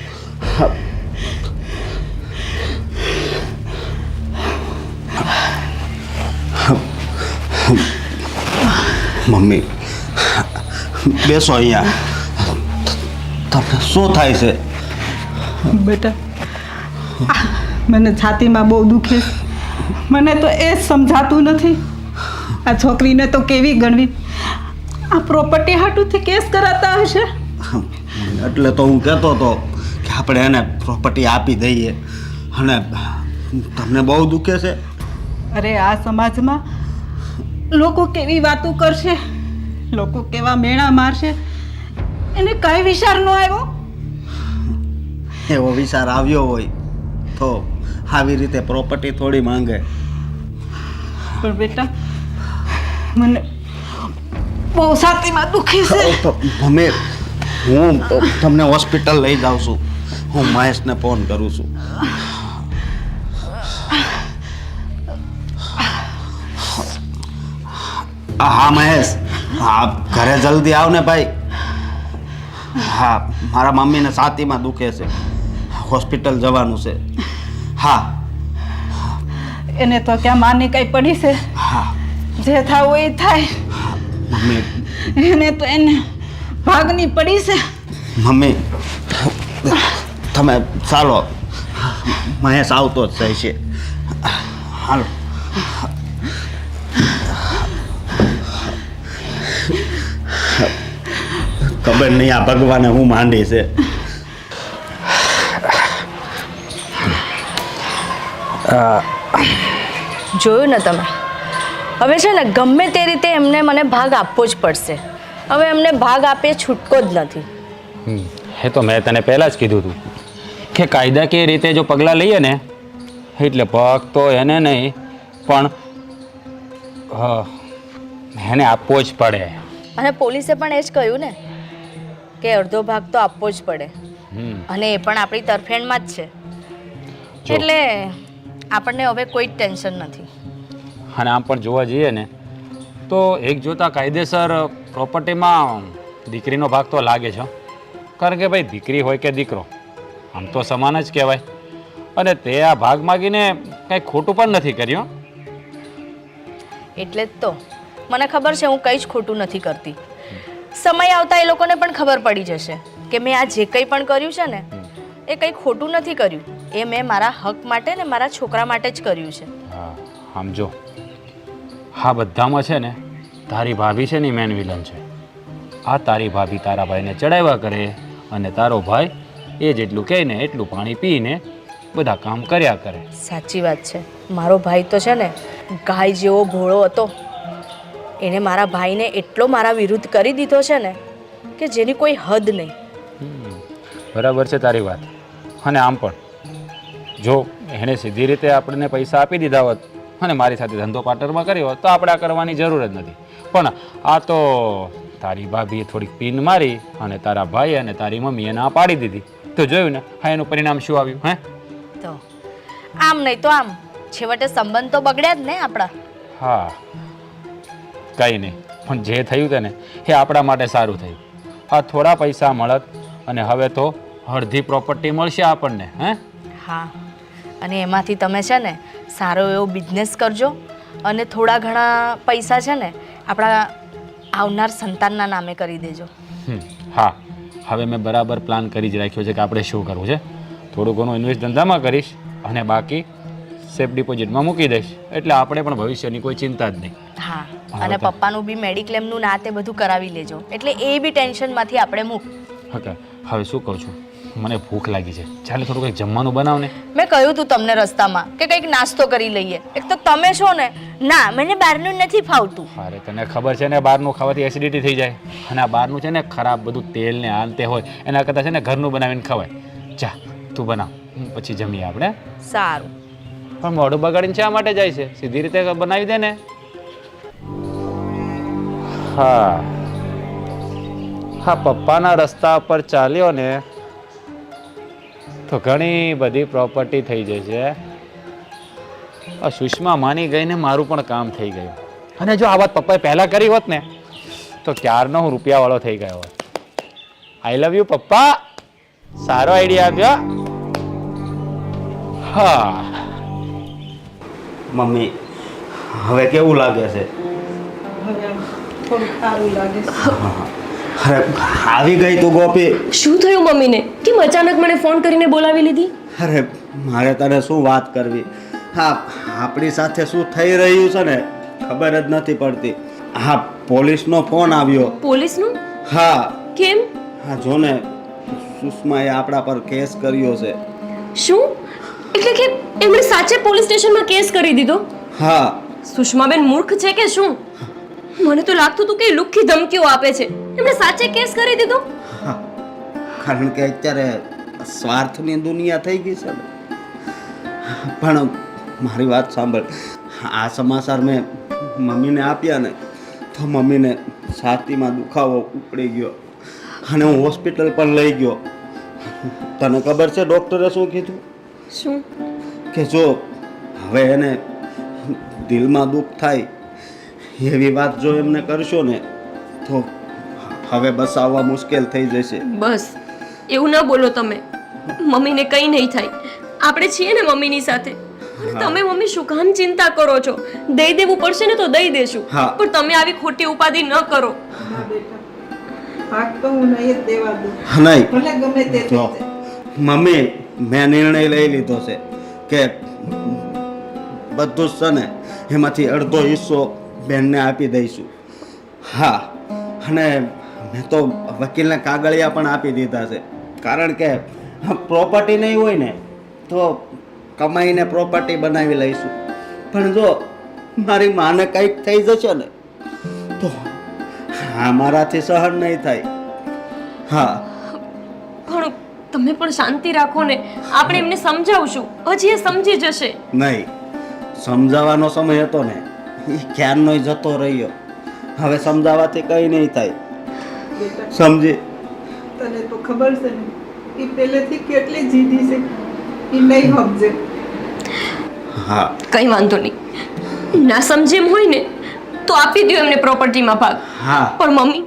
મમ્મી, બેસો અહીંયા. તમને શું થાય છે? બેટા, મને છાતીમાં બહુ દુખે છે. મને તો એ જ સમજાતું નથી. આ છોકરીને તો કેવી ગણવી. આ પ્રોપર્ટી હાટુથી કેસ કરાતા હશે. એટલે તો હું કહેતો હતો કે આપણે એને પ્રોપર્ટી આપી દઈએ. અને તમને બહુ દુખે છે? અરે આ સમાજમાં લોકો કેવી વાતો કરશે, લોકો કેવા મેણા મારશે, એને કઈ વિચાર ન આવ્યો? એવો વિચાર આવ્યો હોય તો આવી રીતે પ્રોપર્ટી થોડી માંગે. પણ બેટા, મને બહુ છાતીમાં દુખી છે. તો મમ્મી, હું તમને હોસ્પિટલ લઈ જાઉં છું. હું મહેશને ફોન કરું છું. હા મહેશ, હા ઘરે જલ્દી આવ ને ભાઈ. હા, મારા મમ્મીને છાતીમાં દુખે છે, હોસ્પિટલ જવાનું છે. હા એને તો ક્યાં માની કઈ પડી છે? હા જે થાવું એ થાય. મમ્મી, એને તો એને ભાગની પડી છે. મમ્મી તમે ચાલો, મહેશ આવતો જ જાય છે. હાલો. ખબર નહીં આ ભગવાને હું માંડી છે. જોયું ને તમે? હવે છે ને ગમે તે રીતે એમને મને ભાગ આપવો જ પડશે. હવે એમને ભાગ આપે છૂટકો જ નથી. એ તો મેં તને પહેલાં જ કીધું હતું કે કાયદાકીય રીતે જો પગલાં લઈએ ને એટલે પગ તો એને નહીં પણ એને આપવો જ પડે. અને પોલીસે પણ એ જ કહ્યું ને કે અડધો ભાગ તો આપવો જ પડે. અને એ પણ આપણી તરફેણમાં જ છે. એટલે આપણને હવે કોઈ જ ટેન્શન નથી. અને આમ પણ જોવા જઈએ ને તો એક જોતા કાયદેસર પ્રોપર્ટીમાં દીકરીનો ભાગ તો લાગે છે. કારણ કે ભાઈ દીકરી હોય કે દીકરો આમ તો સમાન જ કહેવાય. અને તે આ ભાગ માગીને કંઈ ખોટું પણ નથી કર્યું. એટલે જ તો મને ખબર છે હું કંઈ જ ખોટું નથી કરતી. સમય આવતા એ લોકોને પણ ખબર પડી જશે કે મેં આ જે કંઈ પણ કર્યું છે ને એ કંઈ ખોટું નથી કર્યું. એ મેં મારા હક માટે ને મારા છોકરા માટે જ કર્યું છે. હા, આમ જો આ બધામાં છે ને તારી ભાભી છે ને મેન વિલન છે. આ તારી ભાભી તારા ભાઈને ચડાવ્યા કરે અને તારો ભાઈ એ જેટલું કહે ને એટલું પાણી પીને બધા કામ કર્યા કરે. સાચી વાત છે. મારો ભાઈ તો છે ને ગાય જેવો ભોળો હતો. એણે મારા ભાઈને એટલો મારા વિરુદ્ધ કરી દીધો છે ને કે જેની કોઈ હદ નહીં. બરાબર છે તારી વાત. અને આમ પણ જો એણે સીધી રીતે આપણને પૈસા આપી દીધા હોત અને મારી સાથે ધંધો પાર્ટનરમાં કર્યો હોત તો આપણે આ કરવાની જરૂર જ નથી. પણ આ તો તારી ભાભીએ થોડીક પીન મારી અને તારા ભાઈ અને તારી મમ્મીએ ના પાડી દીધી. તો જોયું ને હા એનું પરિણામ શું આવ્યું? હે તો આમ નહીં તો આમ છેવટે સંબંધ તો બગડ્યા જ ને આપણા. હા, કંઈ નહીં, પણ જે થયું છે ને એ આપણા માટે સારું થયું. આ થોડા પૈસા મળત અને હવે તો અડધી પ્રોપર્ટી મળશે આપણને. હે હા, અને એમાંથી તમે છે ને સારો એવો બિઝનેસ કરજો અને થોડા ઘણા પૈસા છે ને આપણા આવનાર સંતાનના નામે કરી દેજો. હા, હવે મેં બરાબર પ્લાન કરી જ રાખ્યો છે કે આપણે શું કરવું છે. થોડું ઘણું ઇન્વેસ્ટ ધંધામાં કરીશ અને બાકી સેફ ડિપોઝિટમાં મૂકી દઈશ, એટલે આપણે પણ ભવિષ્યની કોઈ ચિંતા જ નહીં. હા, અને પપ્પાનું બી મેડિક્લેમનું ના તે બધું કરાવી લેજો, એટલે એ બી ટેન્શનમાંથી આપણે મુક્ત. હા, હવે શું કહું છું, મને ભૂખ લાગી છે, ચાલે થોડું કંઈક જમવાનું બનાવ ને. મેં કહ્યું તું તમને રસ્તામાં કે કંઈક નાસ્તો કરી લઈએ. એક તો તમે છો ને, ના મને બહારનું નથી ફાવતું. અરે તને ખબર છે ને, બહારનું ખાવાથી એસિડિટી થઈ જાય, અને આ બહારનું છે ને ખરાબ બધું તેલ ને આંતે હોય, એના કરતાં છે ને ઘરનું બનાવીને ખવાય. જા તું બનાવ, પછી જમીએ આપણે. સારું. પણ મોઢું બગાડીને શા માટે જાય છે? સીધી રીતે બનાવી દે ને. હા હા, પપ્પાના રસ્તા પર ચાલ્યો ને તો ઘણી બધી પ્રોપર્ટી થઈ જશે. આ સુષ્મા માની ગઈ ને મારું પણ કામ થઈ ગયું. અને જો આ વાત પપ્પાએ પહેલાં કરી હોત ને તો ક્યારનો હું રૂપિયાવાળો થઈ ગયો હોત. આઈ લવ યુ પપ્પા, સારો આઈડિયા આપ્યો. હા મમ્મી, હવે કેવું લાગે છે? હવે આમ થોડું સારું લાગે છે. અરે આવી ગઈ તું ગોપી. શું થયું મમ્મીને? કેમ અચાનક મને ફોન કરીને બોલાવી લીધી? અરે મારે તને શું વાત કરવી. હા, આપણી સાથે શું થઈ રહ્યું છે ને ખબર જ નથી પડતી. હા, પોલીસનો ફોન આવ્યો. પોલીસનું? હા કેમ? હા, જો ને સુષ્માએ આપણા પર કેસ કર્યો છે. શું? એટલે કે એમણે સાચે પોલીસ સ્ટેશનમાં કેસ કરી દીધો? હા. સુષ્માબેન મૂર્ખ છે કે શું? મને તો લાગતું હતું કે લુખ્ખી ધમકીઓ આપે છે. એમણે સાચે કેસ કરી દીધો? હા, કારણ કે અત્યારે સ્વાર્થની દુનિયા થઈ ગઈ છે ને. પણ મારી વાત સાંભળ, આ સમાચાર મેં મમ્મીને આપ્યા ને તો મમ્મીને છાતીમાં દુખાવો ઉપડી ગયો અને હું હોસ્પિટલ પણ લઈ ગયો. તને ખબર છે ડૉક્ટરે શું કીધું? શું? કે જો હવે એને દિલમાં દુઃખ થાય એવી વાત જો એમને કરશો ને તો હવે બસાવવા મુશ્કેલ થઈ જશે. બસ એવું ના બોલો તમે. મમ્મીને કંઈ નહીં થાય, આપણે છીએ ને મમ્મીની સાથે. અને તમે મમ્મી શું કામ ચિંતા કરો છો? દઈ દેવું પડશે ને તો દઈ દેશું, હા. પણ તમે આવી ખોટી ઉપાધિ ન કરો. ના બેટા, ભાગ તો હું નહીં જ દેવા દઉં. નહીં ભલે ગમે તે થઈ જો જાય. મમ્મી, મેં નિર્ણય લઈ લીધો છે કે બધું જ છે ને એમાંથી અડધો હિસ્સો બેનને આપી દઈશું. હા, અને મેં તો વકીલને કાગળિયા પણ આપી દીધા છે, કારણ કે પ્રોપર્ટી નહીં હોય ને તો કમાઈને પ્રોપર્ટી બનાવી લઈશું. પણ જો મારી માને કંઈક થઈ જશે ને તો હા, મારાથી સહન નહીં થાય. હા, પણ તમે પણ શાંતિ રાખો ને, આપણે એમને સમજાવશું, હજી એ સમજી જશે. નહીં, સમજાવવાનો સમય હતો ને એ ક્યારનો જતો રહ્યો. હવે સમજાવવાથી કંઈ નહીં થાય. બેટા, સમજી? તને તો ખબર છે ને એ પહેલેથી કેટલી જીદી છે, એ નહીં સમજે. હા, કંઈ વાંધો નહીં, ના સમજે એમ હોય ને તો આપી દો એમને પ્રોપર્ટીમાં ભાગ. હા. પણ મમ્મી,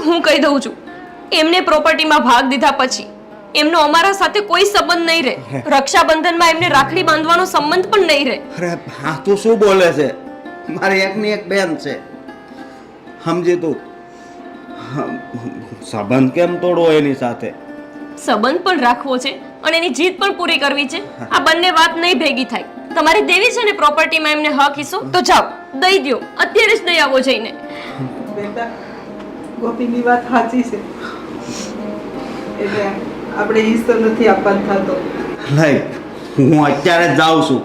હું કહી દઉં છું, એમને પ્રોપર્ટીમાં ભાગ દીધા પછી એમનો અમારા સાથે કોઈ સંબંધ નહીં રહે. રક્ષાબંધનમાં એમને રાખડી બાંધવાનો સંબંધ પણ નહીં રહે. અરે હા, તું શું બોલે છે? મારી એકની એક બેન છે, સમજી તું. સંબંધ કેમ તોડવો એની સાથે? સંબંધ પણ રાખવો છે અને એની જીદ પણ પૂરી કરવી છે. આ બંને વાત નહીં ભેગી થાય. તમારે દેવી છે ને પ્રોપર્ટીમાં એમને હક હિસ્સો, તો જાઓ દઈ દ્યો, અત્યારે જ દઈ આવો જઈને. બેટા, ગોપીની વાત સાચી છે. એટલે આપણે હિસ્સો નથી આપવાનો થતો. નહીં, હું અત્યારે જ જાઉં છું.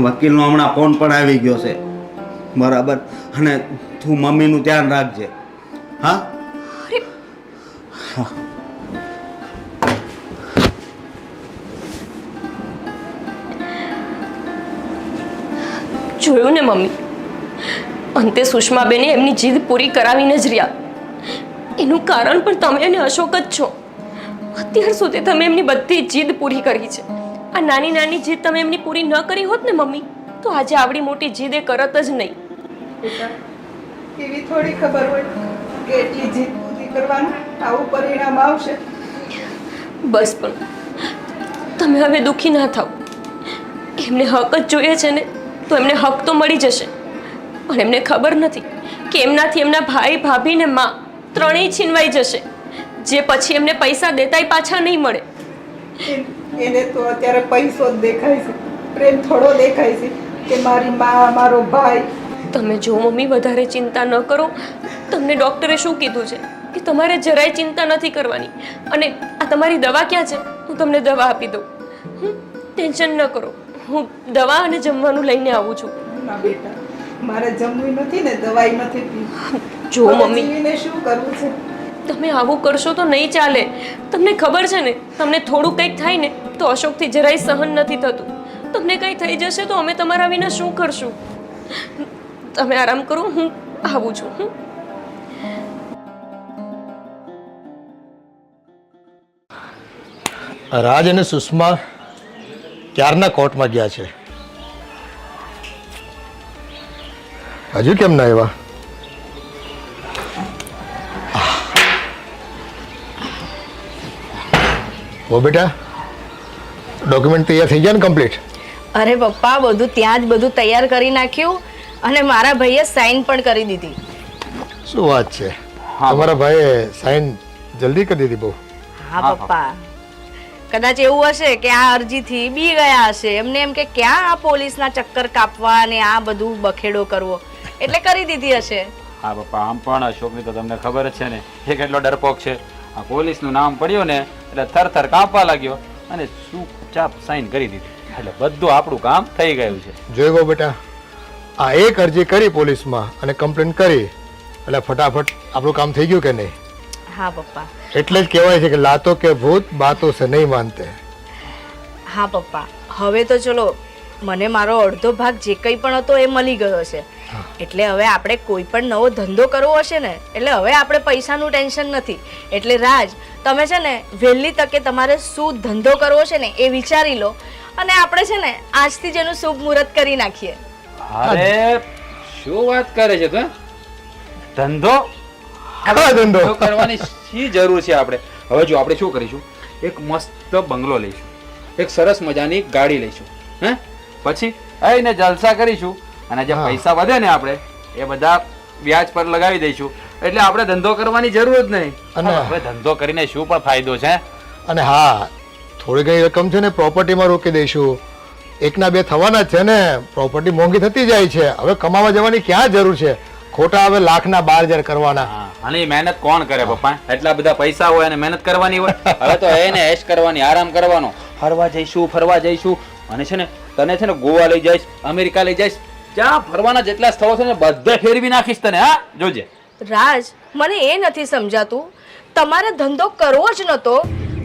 વકીલનો હમણાં ફોન પણ આવી ગયો છે. બરાબર, અને તું મમ્મીનું ધ્યાન રાખજે. હા. જોયું ને મમ્મી, અંતે સુષ્માબેને એમની જીદ પૂરી કરાવીને જ રહ્યા. એનું કારણ પણ તમે અને અશોક જ છો. અત્યાર સુધી તમે એમની બધી જીદ પૂરી કરી છે. આ નાની નાની જીદ તમે એમની પૂરી ન કરી હોત ને મમ્મી, તો આજે આવડી મોટી જીદ એ કરત જ નહીં. બેટા, એવી થોડી ખબર હોય કે એટલી જીદ પૂરી કરવાનું આવું પરિણામ આવશે. બસ પણ તમે હવે દુઃખી ના થાઓ. એમને હક જ જોઈએ છે ને તો એમને હક તો મળી જશે. પણ એમને ખબર નથી કે એમનાથી એમના ભાઈ ભાભી ને માં ત્રણેય છીનવાઈ જશે, જે પછી એમને પૈસા દેતાય પાછા નહીં મળે. એને તો અત્યારે પૈસો જ દેખાય છે, પ્રેમ થોડો દેખાય છે કે મારી મા મારો ભાઈ. તમે જો મમ્મી વધારે ચિંતા ન કરો. તમને ડૉક્ટરે શું કીધું છે કે તમારે જરાય ચિંતા નથી કરવાની. અને આ તમારી દવા ક્યાં છે? હું તમને દવા આપી દઉં. ટેન્શન ન કરો, હું દવા અને જમવાનું લઈને આવું છું. ના બેટા, મારે જમવું નથી ને દવાઈ નથી પીવી. જો હવે મમ્મી, જીવીને શું કરવું છે? તમે આવું કરશો તો નહીં ચાલે. તમને ખબર છે ને, તમને થોડું કંઈક થાય ને તો અશોકથી જરાય સહન નથી થતું. તમને કંઈ થઈ જશે તો અમે તમારા વિના શું કરશું? તમે આરામ કરો, હું આવું છું. રાજ અને સુષ્મા ક્યારના કોર્ટમાં ગયા છે, હજુ કેમ ના આવ્યા? ઓ બેટા, ડોક્યુમેન્ટ તૈયાર થઈ ગયા ને કમ્પ્લીટ? અરે પપ્પા, બધું ત્યાં જ બધું તૈયાર કરી નાખ્યું અને મારા ભાઈએ સાઈન પણ કરી દીધી. શું વાત છે, તમારા ભાઈએ સાઈન જલ્દી કરી દીધી બહુ? હા પપ્પા, કદાચ એવું હશે કે આ અરજીથી બી ગયા હશે. એમને એમ કે ક્યાં આ પોલીસના ચક્કર કાપવા અને આ બધું બખેડો કરવો, એટલે કરી દીધી હશે. હા પપ્પા, આમ પણ અશોકની તો તમને ખબર જ છે ને, એ કેટલો ડરપોક છે. આ પોલીસનું નામ પડ્યું ને એટલે થરથર કાંપવા લાગ્યો અને ચૂપચાપ સાઈન કરી દીધી. એટલે બધું આપણું કામ થઈ ગયું છે. જોઈ ગયો બેટા, આ એક અરજી કરી પોલીસમાં અને કમ્પ્લેન કરી એટલે ફટાફટ આપણું કામ થઈ ગયું કે નહીં? હા પપ્પા. એટલે જ કહેવાય છે કે લાતો કે ભૂત બાતો સે નહીં માનતે. હા પપ્પા, હવે તો ચલો મને મારો અડધો ભાગ જે કંઈ પણ હતો એ મળી ગયો છે. એટલે હવે આપણે કોઈ પણ નવો ધંધો કરવો હશે ને, એટલે હવે આપણે પૈસાનું ટેન્શન નથી. એટલે રાજ, તમે છે ને વહેલી તકે તમારે શું ધંધો કરવો છે ને એ વિચારી લો અને આપણે છે ને આજથી જ એનું શુભ મુહૂર્ત કરી નાખીએ. અરે શું વાત કરે છે તું? ધંધો ધંધો કરવાની શી જરૂર છે આપણે? હવે જો આપણે શું કરીશું, એક મસ્ત બંગલો લઈશું, એક સરસ મજાની ગાડી લઈશું, હે પછી આઈને જલસા કરીશું અને જે પૈસા વધે ને આપણે એ બધા વ્યાજ પર લગાવી દઈશું. એટલે આપણે ધંધો કરવાની જરૂર જ નહીં. અને હવે ધંધો કરીને શું પણ ફાયદો છે? અને હા, થોડી ઘણી રકમ છે ને પ્રોપર્ટીમાં રોકી દઈશું. એકના બે થવાના જ છે ને, પ્રોપર્ટી મોંઘી થતી જાય છે. હવે કમાવા જવાની ક્યાં જરૂર છે? ખોટા હવે લાખના 12,000 કરવાના. અને એ મહેનત કોણ કરે પપ્પા? એટલા બધા પૈસા હોય અને મહેનત કરવાની હોય? હવે તો એને એશ કરવાની, આરામ કરવાનો. ફરવા જઈશું, ફરવા જઈશું. અને છે ને તને છે ને ગોવા લઈ જઈશ, અમેરિકા લઈ જઈશ, જ્યાં ફરવાના જેટલા સ્થળો છે ને બધે ફેરવી નાખીશ તને. હા જોજે. રાજ, મને એ નથી સમજાતું, તમારે ધંધો કરવો જ નતો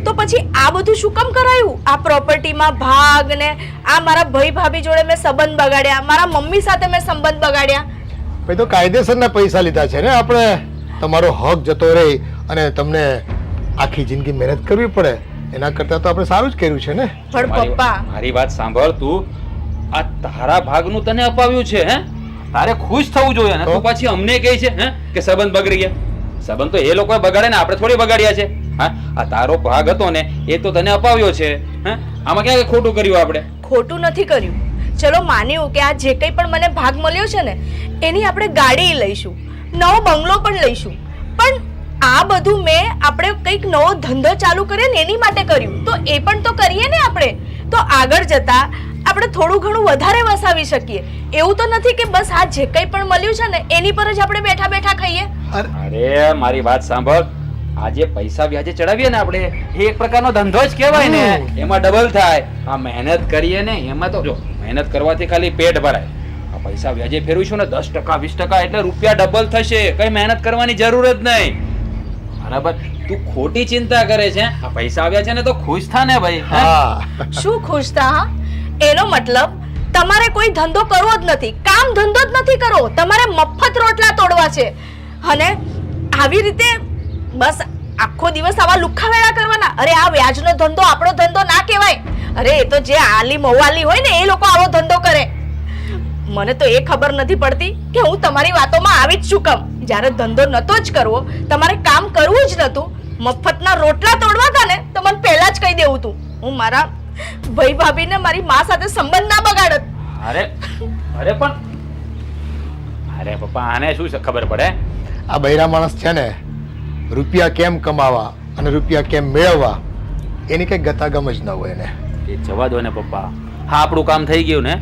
તો પછી આ બધું શું કામ કરાયું? આ પ્રોપર્ટીમાં ભાગ ને આ મારા ભાઈ ભાભી જોડે મેં સંબંધ બગાડ્યા, મારા મમ્મી સાથે મેં સંબંધ બગાડ્યા. ભાઈ તો કાયદેસરના પૈસા લીધા છે ને આપણે. તમારો હક જતો રહે અને તમને આખી જિંદગી મહેનત કરવી પડે, એના કરતાં તો આપણે સારું જ કર્યું છે ને. પણ પપ્પા, મારી વાત સાંભળ તું. આ તારા ભાગનું તને અપાવ્યું છે, હે? તારે ખુશ થવું જોઈએ ને. તું પાછી અમને કહે છે હે કે સંબંધ બગડી ગયા. સંબંધ તો એ લોકોએ બગાડે ને, આપણે થોડી બગાડ્યા છે. હા, આ તારો ભાગ હતો ને એ તો તને અપાવ્યો છે. હે, આમાં ક્યાં ખોટું કર્યું આપણે? ખોટું નથી કર્યું. ચલો માન્યું કે આ જે કંઈ પણ મને ભાગ મળ્યો છે ને એની આપણે ગાડી લઈશું, નવો બંગલો પણ લઈશું. પણ આ બધું મેં આપણે કંઈક નવો ધંધો ચાલુ કરીએ ને એની માટે કર્યું, તો એ પણ તો કરીએ ને આપણે. તો આગળ જતા આપણે થોડું ઘણું વધારે વસાવી શકીએ. એવું તો નથી કે બસ આ જે કંઈ પણ મળ્યું છે ને એની પર જ આપણે બેઠા બેઠા ખાઈએ. અરે મારી વાત સાંભળ, આજે પૈસા વ્યાજે ચડાવીએ ને આપણે, એ એક પ્રકારનો ધંધો જ કહેવાય ને. એમાં ડબલ થાય. આ મહેનત કરીએ ને એમાં તો જો મહેનત કરવાથી ખાલી પેટ ભરાય. આ પૈસા વ્યાજે ફેરવીશું ને 10%, 20% એટલે રૂપિયા ડબલ થશે. કઈ મહેનત કરવાની જરૂર જ નહીં. બરાબર? તું ખોટી ચિંતા કરે છે. આ પૈસા આવ્યા છે ને તો ખુશ થા ને ભાઈ. શું ખુશ થા? હા, એનો મતલબ તમારે કોઈ ધંધો કરવો જ નથી, કામ ધંધો જ નથી કરવો, તમારે મફત રોટલા તોડવા છે. અને આવી રીતે બસ આખો દિવસ આવા લુખ્ખાવેળા કરવાના. અરે આ વ્યાજનો ધંધો આપણો ધંધો ના કહેવાય. અરે એ તો જે આલી મવાલી હોય ને એ લોકો આવો ધંધો કરે. મને તો એ ખબર નથી પડતી કે હું તમારી વાતોમાં આવી જ શું કામ. જ્યારે ધંધો નતો જ કરવો, તમારે કામ કરવું જ નતું, મફતના રોટલા તોડવા હતા ને તો મને પહેલા જ કહી દેવું તું. હું મારા ભાઈ ભાભીને મારી માં સાથે સંબંધ ના બગાડત. અરે અરે પણ અરે પપ્પા આને શું ખબર પડે? આ બૈરા માણસ છે ને રૂપિયા કેમ કમાવા અને રૂપિયા કેમ મેળવવા એની કંઈ ગતાગમ જ ન હોય એને. એ જવા દો ને પપ્પા, હા આપણું કામ થઈ ગયું ને.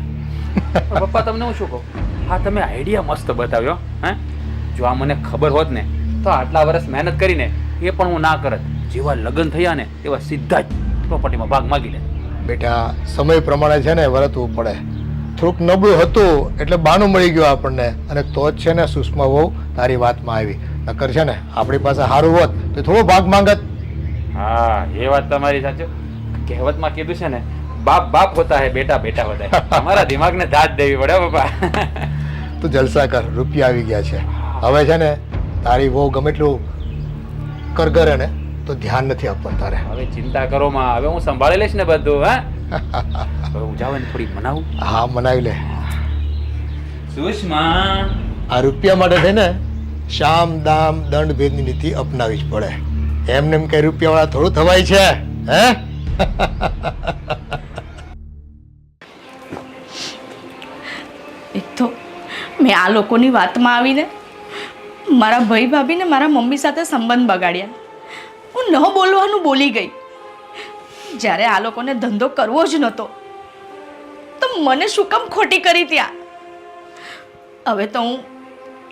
પણ પપ્પા તમને હું શું કહું, હા તમે આઈડિયા મસ્ત બતાવ્યો. હે જો આ મને ખબર હોત ને તો આટલા વર્ષ મહેનત કરીને એ પણ હું ના કરત. જેવા લગ્ન થયા ને તેવા સીધા જ પ્રોપર્ટીમાં ભાગ માગી લે. બેટા સમય પ્રમાણે છે ને વર્તવું પડે. થોડુંક નબળું હતું એટલે બાનું મળી ગયું આપણને, અને તો જ છે ને સુષ્મા વહુ તારી વાતમાં આવી. નકર છે ને આપણી પાસે સારું હોત તો થોડો ભાગ માંગત. હા એ વાત તમારી સાચી. કહેવતમાં કીધું છે ને, બાપ બાપ હોતા હે, બેટા બેટા હોતા હે. તમારા દિમાગને દાદ દેવી પડે પપ્પા. તું જલસા કર, રૂપિયા આવી ગયા છે. હવે છે ને તારી વહુ ગમે એટલું કરગરે ને તો ધ્યાન નથી આપવાનું તારે. હવે ચિંતા કરો માં, હવે હું સંભાળી લઈશ ને બધું. હા હવે હું જાવ ને થોડી મનાવું. હા મનાવી લે. સુષ્મા આ રૂપિયા માટે છે ને શામ દામ દંડ ભેદની નીતિ અપનાવી જ પડે. એમને એમ કઈ રૂપિયાવાળા થોડું થવાય છે હે? એક તો મેં આ લોકોની વાતમાં આવીને મારા ભાઈ ભાભીને મારા મમ્મી સાથે સંબંધ બગાડ્યા. હું ન બોલવાનું બોલી ગઈ. જ્યારે આ લોકોને ધંધો કરવો જ નહોતો તો મને શું કામ ખોટી કરી ત્યાં. હવે તો હું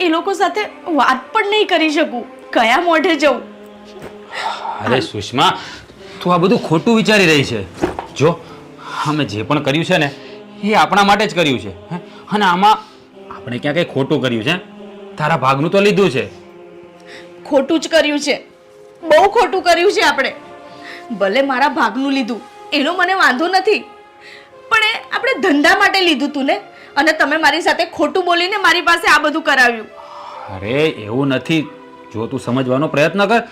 એ લોકો સાથે વાત પણ નહીં કરી શકું. કયા મોઢે જવું? અરે સુષ્મા તું આ બધું ખોટું વિચારી રહી છે. જો અમે જે પણ કર્યું છે ને એ આપણા માટે જ કર્યું છે. હે? અને આમાં આપણે ક્યાં કંઈ ખોટું કર્યું છે? તારા ભાગનું તો લીધું છે. ખોટું જ કર્યું છે, બહુ ખોટું કર્યું છે આપણે. ભલે મારા ભાગનું લીધું એનો મને વાંધો નથી, પણ એ આપણે ધંધા માટે લીધું તું ને, અને તમે મારી સાથે ખોટું બોલીને મારી પાસે આ બધું કરાવ્યું. અરે એવું નથી, જો તું સમજવાનો પ્રયત્ન કર.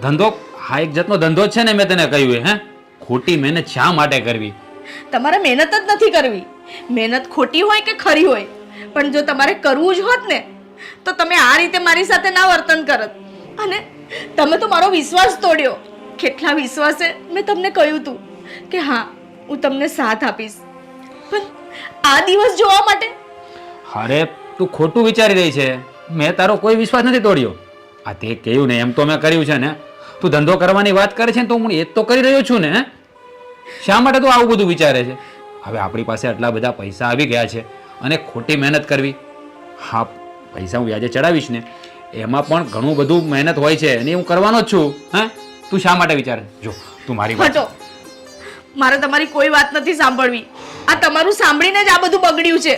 ધંધો હા એક જાતનો ધંધો જ છે ને. મેં તને કહ્યું હે ખોટી મહેનત શા માટે કરવી? તમારે મહેનત જ નથી કરવી. મહેનત ખોટી હોય કે ખરી હોય, પણ જો તમારે કરવું જ હોત ને તો તમે આ રીતે મારી સાથે ના વર્તન કરત. અને તમે તો મારો વિશ્વાસ તોડ્યો. કેટલા વિશ્વાસે મેં તમને કહ્યું હતું કે હા હું તમને સાથ આપીશ, પણ આ દિવસ જોવા માટે. અરે તું ખોટું વિચારી રહી છે. મેં તારો કોઈ વિશ્વાસ નથી તોડ્યો. આ તે કહ્યું ને એમ તો મેં કર્યું છે ને. તું ધંધો કરવાની વાત કરે છે ને તો હું એ જ તો કરી રહ્યો છું ને. શા માટે તું આવું બધું વિચારે છે? હવે આપણી પાસે આટલા બધા પૈસા આવી ગયા છે અને ખોટી મહેનત કરવી? હા પૈસા હું વ્યાજે ચડાવીશ ને એમાં પણ ઘણું બધું મહેનત હોય છે અને હું કરવાનો જ છું. હા તું શા માટે વિચારે? જો તું મારી વાત હટો, મારે તમારી કોઈ વાત નથી સાંભળવી. આ તમારું સાંભળીને જ આ બધું બગડ્યું છે.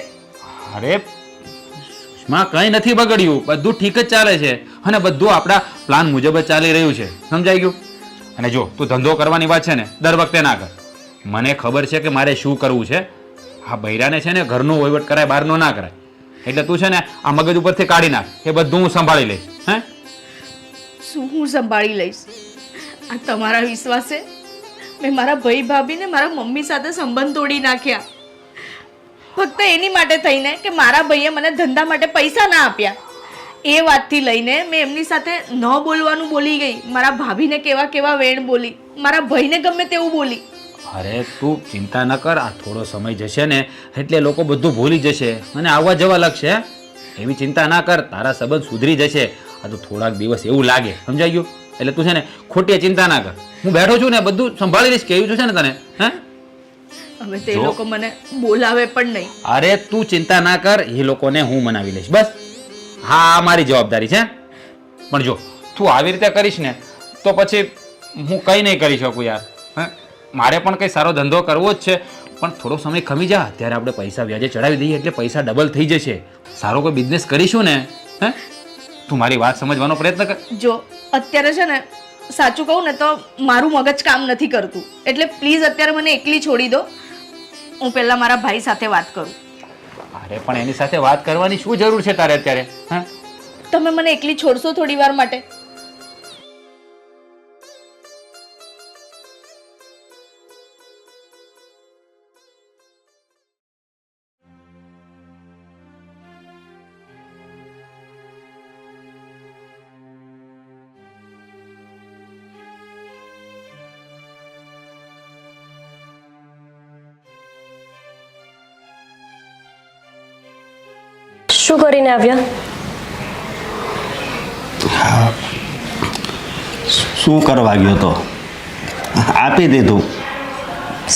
અરે માં કંઈ નથી બગડ્યું, બધું ઠીક જ ચાલે છે અને બધું આપણા પ્લાન મુજબ જ ચાલી રહ્યું છે. સમજાઈ ગયું? અને જો તું ધંધો કરવાની વાત છે ને દર વખતે ના કર. મને ખબર છે કે મારે શું કરવું છે. આ બૈરાને છે ને ઘરનો વહીવટ કરાય, બહારનો ના કરાય. એટલે તું છે ને આ મગજ ઉપરથી કાઢી નાખ. એ બધું હું સંભાળી લઈશ. હે શું હું સંભાળી લઈશ? આ તમારા વિશ્વાસે મેં મારા ભાઈ ભાભીને મારા મમ્મી સાથે સંબંધ તોડી નાખ્યા, ફક્ત એની માટે થઈને કે મારા ભાઈએ મને ધંધા માટે પૈસા ના આપ્યા. એ વાતથી લઈને મેં એમની સાથે ન બોલવાનું બોલી ગઈ. મારા ભાભીને કેવા કેવા વેણ બોલી, મારા ભાઈને ગમે તેવું બોલી. અરે તું ચિંતા ન કર. આ થોડો સમય જશે ને એટલે લોકો બધું ભૂલી જશે અને આવવા જવા લાગશે. એવી ચિંતા ના કર. તારા સંબંધ સુધરી જશે. આ તો થોડાક દિવસ એવું લાગે. સમજાઈ ગયું? એટલે તું છે ને ખોટી ચિંતા ના કર. હું બેઠો છું ને બધું સંભાળી લઈશ. કેવું છે ને તને? હે હવે તે લોકો મને બોલાવે પણ નહીં. અરે તું ચિંતા ના કર. એ લોકોને હું મનાવી લઈશ. બસ હા આ મારી જવાબદારી છે. પણ જો તું આવી રીતે કરીશ ને તો પછી હું કંઈ નહીં કરી શકું યાર. હે મારે પણ કંઈ સારો ધંધો કરવો જ છે, પણ થોડો સમય ખમી જા. અત્યારે આપણે પૈસા વ્યાજે ચડાવી દઈએ એટલે પૈસા ડબલ થઈ જશે. સારો કોઈ બિઝનેસ કરીશું ને. હે તું મારી વાત સમજવાનો પ્રયત્ન કર. જો અત્યારે છે ને સાચું કહું ને તો મારું મગજ કામ નથી કરતું, એટલે પ્લીઝ અત્યારે મને એકલી છોડી દો. હું પહેલા મારા ભાઈ સાથે વાત કરું. અરે પણ એની સાથે વાત કરવાની શું જરૂર છે તારે અત્યારે? હા તમે મને એકલી છોડશો થોડી વાર માટે? શું કરીને આવ્યા? શું કરવા ગયો તો? આપી દીધું.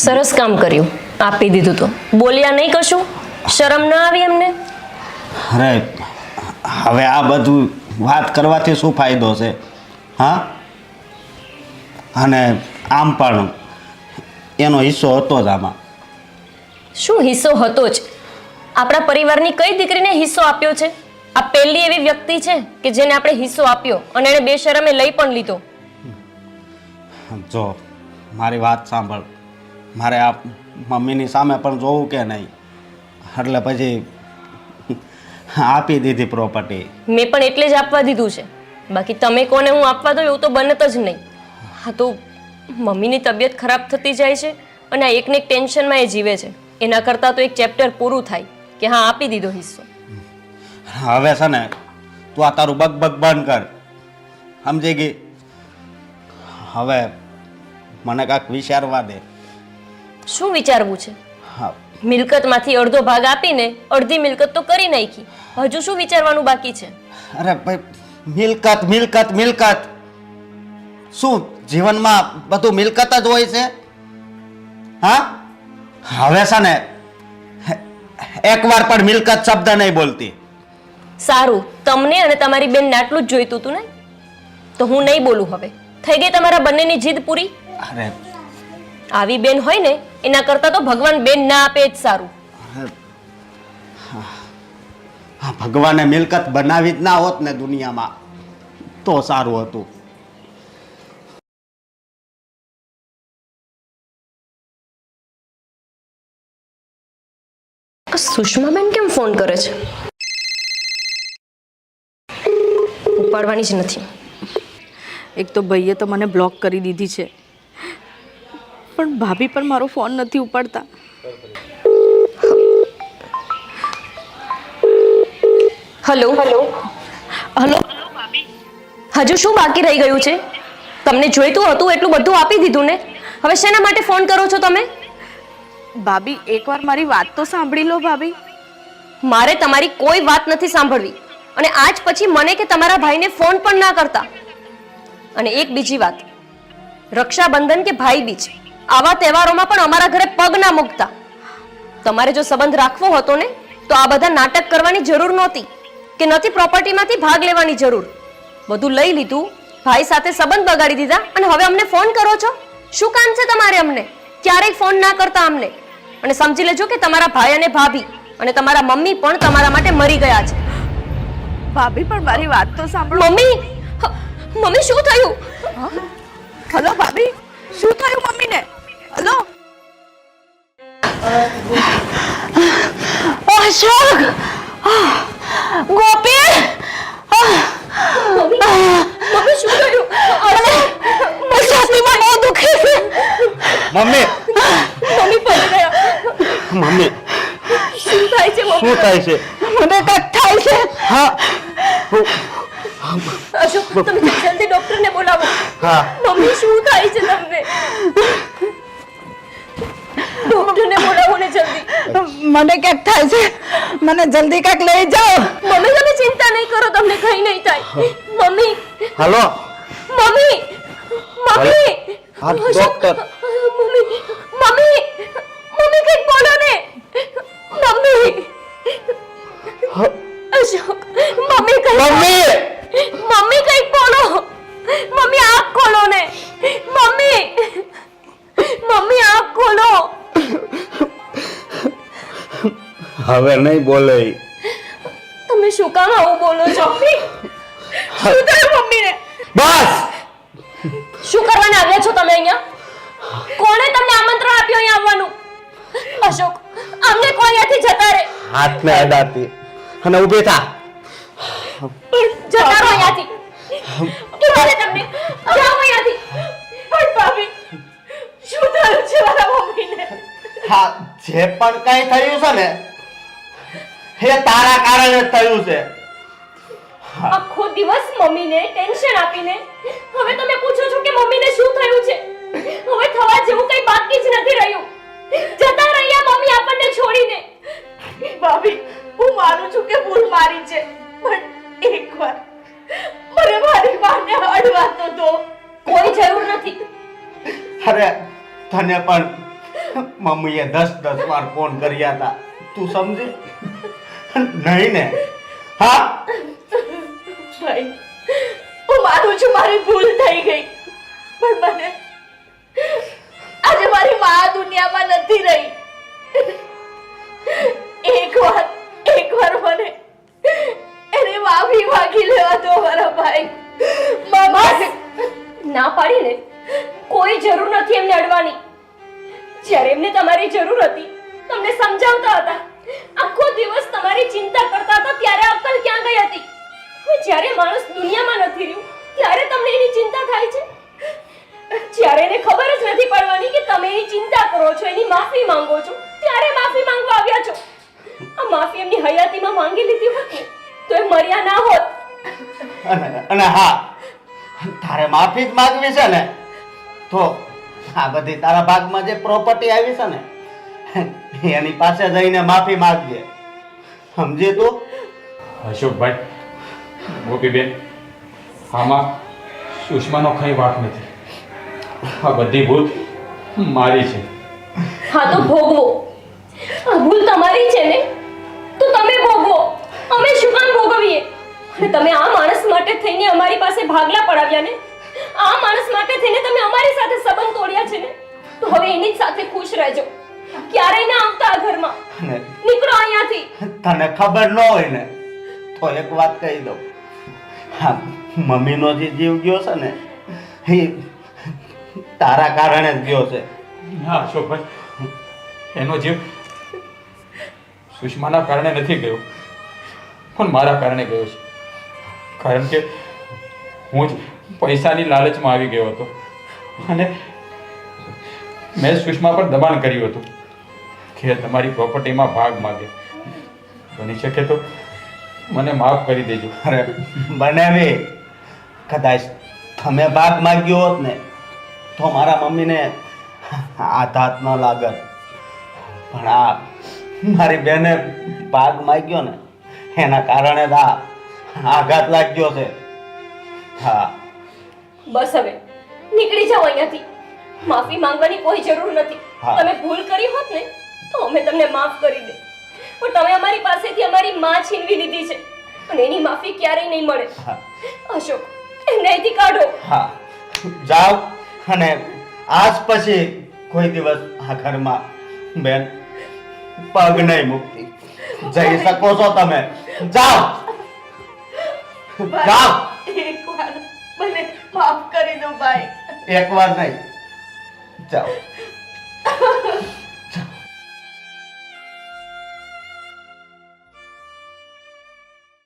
સરસ કામ કર્યું, આપી દીધું તો. બોલ્યા નહીં કશું? શરમ ના આવી એમને? અરે હવે આ બધું વાત કરવાથી શું ફાયદો છે? હા, અને આમ પણ એનો હિસ્સો હતો જ આમાં. શું હિસ્સો હતો જ? આપણા પરિવારની કઈ દીકરીને હિસ્સો આપ્યો છે? આ પહેલી એવી વ્યક્તિ છે કે જેને આપણે હિસ્સો આપ્યો અને એણે બેશરમે લઈ પણ લીધો. જો મારી વાત સાંભળ, મારે આ મમ્મીની સામે પણ જોવું કે નહીં, એટલે પછી આપી દીધી પ્રોપર્ટી. મેં પણ એટલે જ આપવા દીધું છે. બાકી તમે કોને હું આપવા દઉં એવું તો બનત જ નહીં. હા, તો મમ્મીની તબિયત ખરાબ થતી જાય છે અને આ એકને એક ટેન્શનમાં એ જીવે છે. એના કરતાં તો એક ચેપ્ટર પૂરું થાય કે હા, આપી દીધો હિસ્સો. હવે છે ને તું આ તારું બગ બંધ કર, સમજી ગઈ? હવે મને કાંઈક વિચારવા દે. શું વિચારવું છે? હા, મિલકતમાંથી અડધો ભાગ આપીને અડધી મિલકત તો કરી નાખી. હજુ શું વિચારવાનું બાકી છે? અરે ભાઈ, મિલકત મિલકત મિલકત શું જીવનમાં બધું મિલકત જ હોય છે? હા, હવે છે ને એકવાર પણ મિલકત શબ્દ નહીં બોલતી. સારું, તમને અને તમારી બેનને આટલું જ જોઈતું હતું ને, તો હું નહીં બોલું હવે. થઈ ગઈ તમારા બંનેની જીદ પૂરી? અરે આવી બેન હોય ને એના કરતાં તો ભગવાન બેન ના આપે જ સારું. હા, ભગવાને મિલકત બનાવી જ ના હોત ને દુનિયામાં તો સારું હતું. સુષ્માબેન કેમ ફોન કરે છે? ઉપાડવાની જ નથી. એક તો ભાઈએ તો મને બ્લોક કરી દીધી છે, પણ ભાભી પણ મારો ફોન નથી ઉપાડતા. હલો હલો હલો, હજુ શું બાકી રહી ગયું છે? તમને જોઈતું હતું એટલું બધું આપી દીધું ને, હવે શેના માટે ફોન કરો છો તમે? ભાભી, એકવાર મારી વાત તો સાંભળી લો. ભાભી, મારે તમારી કોઈ વાત નથી સાંભળવી, અને આજ પછી મને કે તમારા ભાઈને ફોન પણ ના કરતા. અને એક બીજી વાત, રક્ષાબંધન કે ભાઈ બીજ આવા તહેવારોમાં પણ અમારા ઘરે પગ ના મૂકતા. તમારે જો સંબંધ રાખવો હતો ને તો આ બધા નાટક કરવાની જરૂર નહોતી, કે નથી પ્રોપર્ટીમાંથી ભાગ લેવાની જરૂર. બધું લઈ લીધું, ભાઈ સાથે સંબંધ બગાડી દીધા, અને હવે અમને ફોન કરો છો? શું કામ છે તમારે અમને? ક્યારેય ફોન ના કરતા અમને. અને સમજી લેજો કે તમારા ભાઈ અને ભાભી અને તમારા મમ્મી પણ તમારા માટે મરી ગયા છે. ભાભી પણ મારી વાત તો સાંભળો. મમ્મી, મમ્મી શું થયું? હલો ભાભી, શું થયું મમ્મીને? હલો અશોક, ગોપી, મમ્મી શું થયું? છાતીમાં બહુ દુખે છે. મમ્મી, મમ્મી પડી ગયા. મમ્મી શું થાય છે મમ્મી? શું થાય છે? મને કંઈક થાય છે. હા, અશોક, તમે જલ્દી ડોક્ટરને બોલાવો. હા. મમ્મી શું થાય છે તમને? ડોક્ટરને બોલાવો ને જલ્દી. મને કંઈક થાય છે, મને જલ્દી કંઈક લઈ જાઓ. મમ્મી તમે ચિંતા નહીં કરો, તમને કઈ નહીં થાય. મમ્મી, હાલો. મમ્મી, મમ્મી, હા, ડોક્ટર. મમ્મી, મમ્મી, મમ્મી કંઈક બોલો ને. મમ્મી, અશોક, મમ્મી કંઈક મમ્મી, મમ્મી કંઈક બોલો. મમ્મી આંખ ખોલો ને. મમ્મી, મમ્મી આંખ ખોલો. હવે નહીં બોલે. તમે શું કામ આવું બોલો છો? શું થયું મમ્મીને? બસ. શું કરવાને આવ્યા છો તમે અહીંયા? કોણે તમને આમંત્રણ આપ્યું અહીંયા આવવાનું? અશોક, અમને કોઈ અહીંયાથી જતા રહે. હાથને અડાતી અને ઊભી થા. જતા રહો અહીંયાથી. ક્યારે તમને જાઓ અહીંયાથી. પણ ભાભી, શું થયું છે મારા મમ્મીને? હા, જે પણ કઈ થયું છે ને એ તારા કારણે જ થયું છે. આખો દિવસ મમ્મીને ટેન્શન આપીને હવે તમે પૂછો છો કે મમ્મીને શું થયું છે? હવે થવા જેવું કઈ બાકી જ નથી રહ્યું. જતા રહ્યા મમ્મી આપણને છોડીને. ભાભી, હું માનું છું કે ભૂલ મારી છે, પણ એકવાર મને મારી માને અડવા તો દો. કોઈ જરૂર નથી. અરે તને પણ મમ્મીએ 10 વાર ફોન કર્યા હતા, તું સમજે નહીં ને? હા ભાઈ, હું માનું છું મારી ભૂલ થઈ ગઈ, પણ મને આજે મારી મા આ દુનિયામાં નથી રહી. એકવાર મને એને માફી માંગી લેવા દો મારા ભાઈ. મામા ના પાડીને કોઈ જરૂર નથી એમને અડવાની. જ્યારે એમને તમારી જરૂર હતી તમને સમજાવતા હતા, આખો દિવસ તમારી ચિંતા કરતા હતા, ત્યારે અક્કલ ક્યાં ગઈ હતી? હવે જ્યારે માણસ દુનિયામાં નથી રહ્યું ત્યારે તમને એની ચિંતા થાય છે. જ્યારે એને ખબર જ નથી પડવાની કે તમે એની ચિંતા કરો છો, એની માફી માંગો છો, ત્યારે માફી માંગવા આવ્યા છો. આ માફી એમની હયાતીમાં માંગી લીધી હોત ને તો એ મર્યા ના હોત. અને હા, તારે માફી જ માંગવી છે ને, તો આ બધી તારા ભાગમાં જે પ્રોપર્ટી આવી છે ને એની પાસે જઈને માફી માંગજે, સમજે તું? અશોકભાઈ, ગોપીબેન, આમાં સુષ્માનો કંઈ વાંક નથી. આ બધી ભૂલ મારી છે. હા તો ભોગવો. આ ભૂલ તમારી છે ને, તો તમે ભોગવો. અમે શું કામ ભોગવીએ? અને તમે આ માણસ માટે થઈને અમારી પાસે ભાગલા પડાવ્યા ને, આ માણસ માટે થઈને તમે અમારી સાથે સંબંધ તોડ્યા છે ને, તો હવે એની જ સાથે ખુશ રહેજો. ક્યારેય ના આવતા આ ઘરમાં. નીકળો અહીંયાથી. તને ખબર ન હોય ને તો એક વાત કહી દઉં, હા, મમ્મીનો જે જીવ ગયો છે ને એ તારા કારણે જ ગયો છે. ના અશોકભાઈ, એનો જીવ સુષ્માના કારણે નથી ગયો, પણ મારા કારણે ગયો છે. કારણ કે હું જ પૈસાની લાલચમાં આવી ગયો હતો અને મેં સુષ્મા પર દબાણ કર્યું હતું કે તમારી પ્રોપર્ટીમાં ભાગ માગે. બની શકે તો મને માફ કરી દેજો. અરે બનાવી, કદાચ તમે ભાગ માગ્યો હોત ને તો મારા મમ્મીને આઘાત ન લાગત, પણ આ મારી બેને ભાગ માગ્યો ને એના કારણે જ આ આઘાત લાગ્યો છે. હા, બસ હવે નીકળી જાઓ અહીંયાથી. માફી માંગવાની કોઈ જરૂર નથી. હા. તમે ભૂલ કરી હોત ને તો અમે તમને માફ કરી દે, પણ તમે અમારી પાસેથી અમારી માં છીનવી લીધી છે અને એની માફી ક્યારેય નહીં મળે. હા, અશોક, એમને અહીંથી કાઢો. હા, જાઓ. અને આજ પછી કોઈ દિવસ આ ઘરમાં બેન પગ નહીં મૂકતી. જઈ શકો છો તમે, જાઓ જાઓ. એકવાર મને માફ કરી દો ભાઈ. એકવાર નહીં, જાઓ.